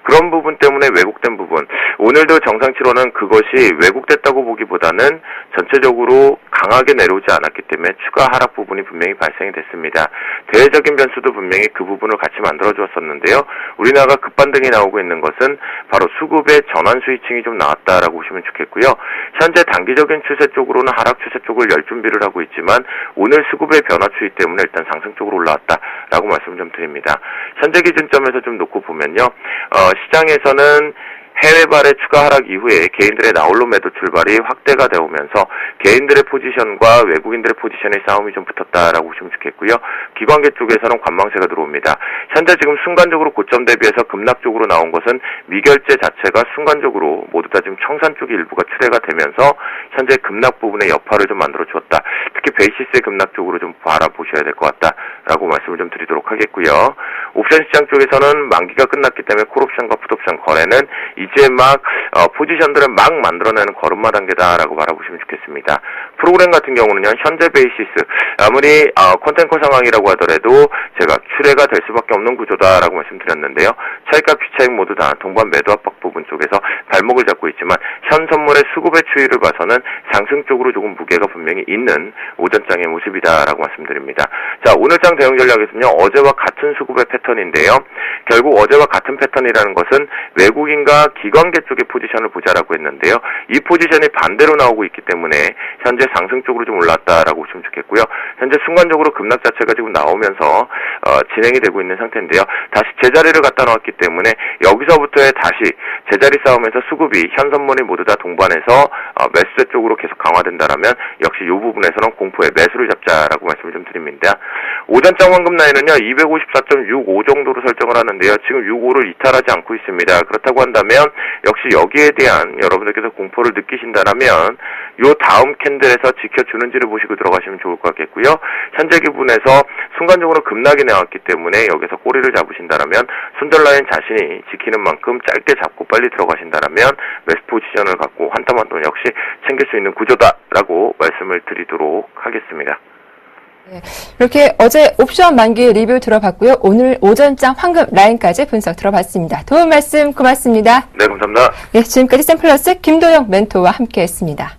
그런 부분 때문에 왜곡된 부분, 오늘도 정상치로는 그것이 왜곡됐다고 보기보다는 전체적으로 강하게 내려오지 않았기 때문에 추가 하락 부분이 분명히 발생이 됐습니다. 대외적인 변수도 분명히 그 부분을 같이 만들어 주었었는데요. 우리나라가 급반등이 나오고 있는 것은 바로 수급의 전환 스위칭이 좀 나왔다라고 보시면 좋겠고요. 현재 단기적인 추세 쪽으로는 하락 추세 쪽을 열 준비를 하고 있지만 오늘 수급의 변화 추이 때문에 일단 상승 쪽으로 올라왔다라고 말씀을 좀 드립니다. 현재 기준점에서 좀 놓고 보면요. 시장에서는 해외발의 추가 하락 이후에 개인들의 나홀로 매도 출발이 확대가 되오면서 개인들의 포지션과 외국인들의 포지션의 싸움이 좀 붙었다라고 보시면 좋겠고요. 기관계 쪽에서는 관망세가 들어옵니다. 현재 지금 순간적으로 고점 대비해서 급락 쪽으로 나온 것은 미결제 자체가 순간적으로 모두 다 지금 청산 쪽의 일부가 출회가 되면서 현재 급락 부분의 여파를 좀 만들어 주었다. 특히 베이시스의 급락 쪽으로 좀 바라보셔야 될 것 같다라고 말씀을 좀 드리도록 하겠고요. 옵션 시장 쪽에서는 만기가 끝났기 때문에 콜옵션과 풋옵션 거래는 이제 막 포지션들을 막 만들어내는 걸음마 단계다라고 바라보시면 좋겠습니다. 프로그램 같은 경우는요. 현재 베이시스 아무리 컨텐커 상황이라고 하더라도 제가 출회가 될 수밖에 없는 구조다라고 말씀드렸는데요. 차익과 비차익 모두 다 동반 매도 압박 부분 쪽에서 발목을 잡고 있지만 현 선물의 수급의 추이를 봐서는 상승 쪽으로 조금 무게가 분명히 있는 오전장의 모습이다라고 말씀드립니다. 자, 오늘장 대응 전략에서는요. 어제와 같은 수급의 패턴인데요. 결국 어제와 같은 패턴이라는 것은 외국인과 기관계 쪽의 포지션을 보자라고 했는데요. 이 포지션이 반대로 나오고 있기 때문에 현재 상승 쪽으로 좀 올랐다라고 보시면 좋겠고요. 현재 순간적으로 급락 자체가 지금 나오면서 진행이 되고 있는 상태인데요. 다시 제자리를 갖다 놓았기 때문에 여기서부터의 다시 제자리 싸움에서 수급이 현 선물이 모두 다 동반해서 매수세 쪽으로 계속 강화된다라면 역시 이 부분에서는 공포의 매수를 잡자라고 말씀을 좀 드립니다. 오전장 황금 라인은요. 254.65 정도로 설정을 하는데요. 지금 65를 이탈하지 않고 있습니다. 그렇다고 한다면 역시 여기에 대한 여러분들께서 공포를 느끼신다라면 요 다음 캔들에서 지켜주는지를 보시고 들어가시면 좋을 것 같겠고요. 현재 기분에서 순간적으로 급락이 나왔기 때문에 여기서 꼬리를 잡으신다라면 순절라인 자신이 지키는 만큼 짧게 잡고 빨리 들어가신다라면 매수 포지션을 갖고 한땀 한땀 역시 챙길 수 있는 구조다라고 말씀을 드리도록 하겠습니다. 이렇게 어제 옵션 만기 리뷰 들어봤고요. 오늘 오전장 황금 라인까지 분석 들어봤습니다. 도움 말씀 고맙습니다. 네, 감사합니다. 예, 지금까지 샘플러스 김도영 멘토와 함께했습니다.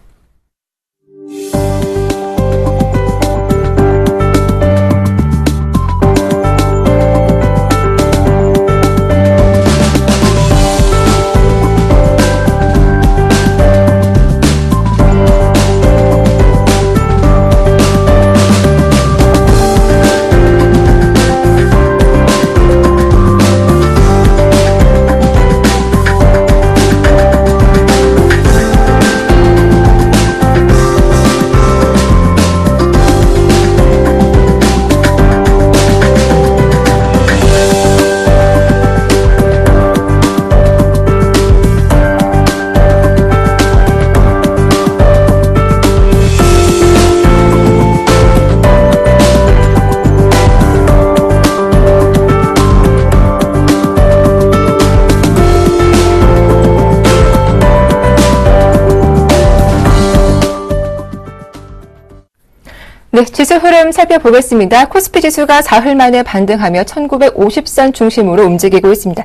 네, 지수 흐름 살펴보겠습니다. 코스피 지수가 사흘 만에 반등하며 1950선 중심으로 움직이고 있습니다.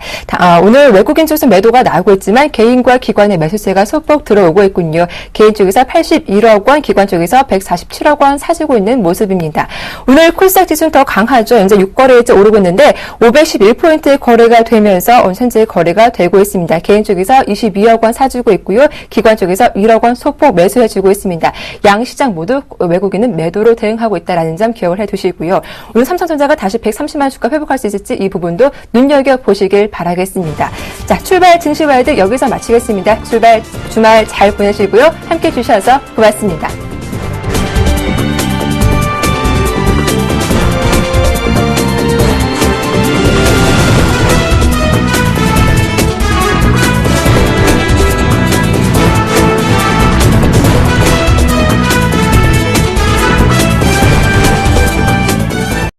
오늘 외국인 주수 매도가 나오고 있지만 개인과 기관의 매수세가 소폭 들어오고 있군요. 개인 쪽에서 81억 원, 기관 쪽에서 147억 원 사주고 있는 모습입니다. 오늘 코스닥 지수는 더 강하죠. 현재 6거래일째 오르고 있는데 511포인트 거래가 되면서 현재 거래가 되고 있습니다. 개인 쪽에서 22억 원 사주고 있고요. 기관 쪽에서 1억 원 소폭 매수해주고 있습니다. 양 시장 모두 외국인은 매도로 대응하고 있다는 점 기억을 해두시고요. 오늘 삼성전자가 다시 130만 주가 회복할 수 있을지 이 부분도 눈여겨보시길 바라겠습니다. 자, 출발 증시와이드 여기서 마치겠습니다. 주말 잘 보내시고요. 함께해 주셔서 고맙습니다.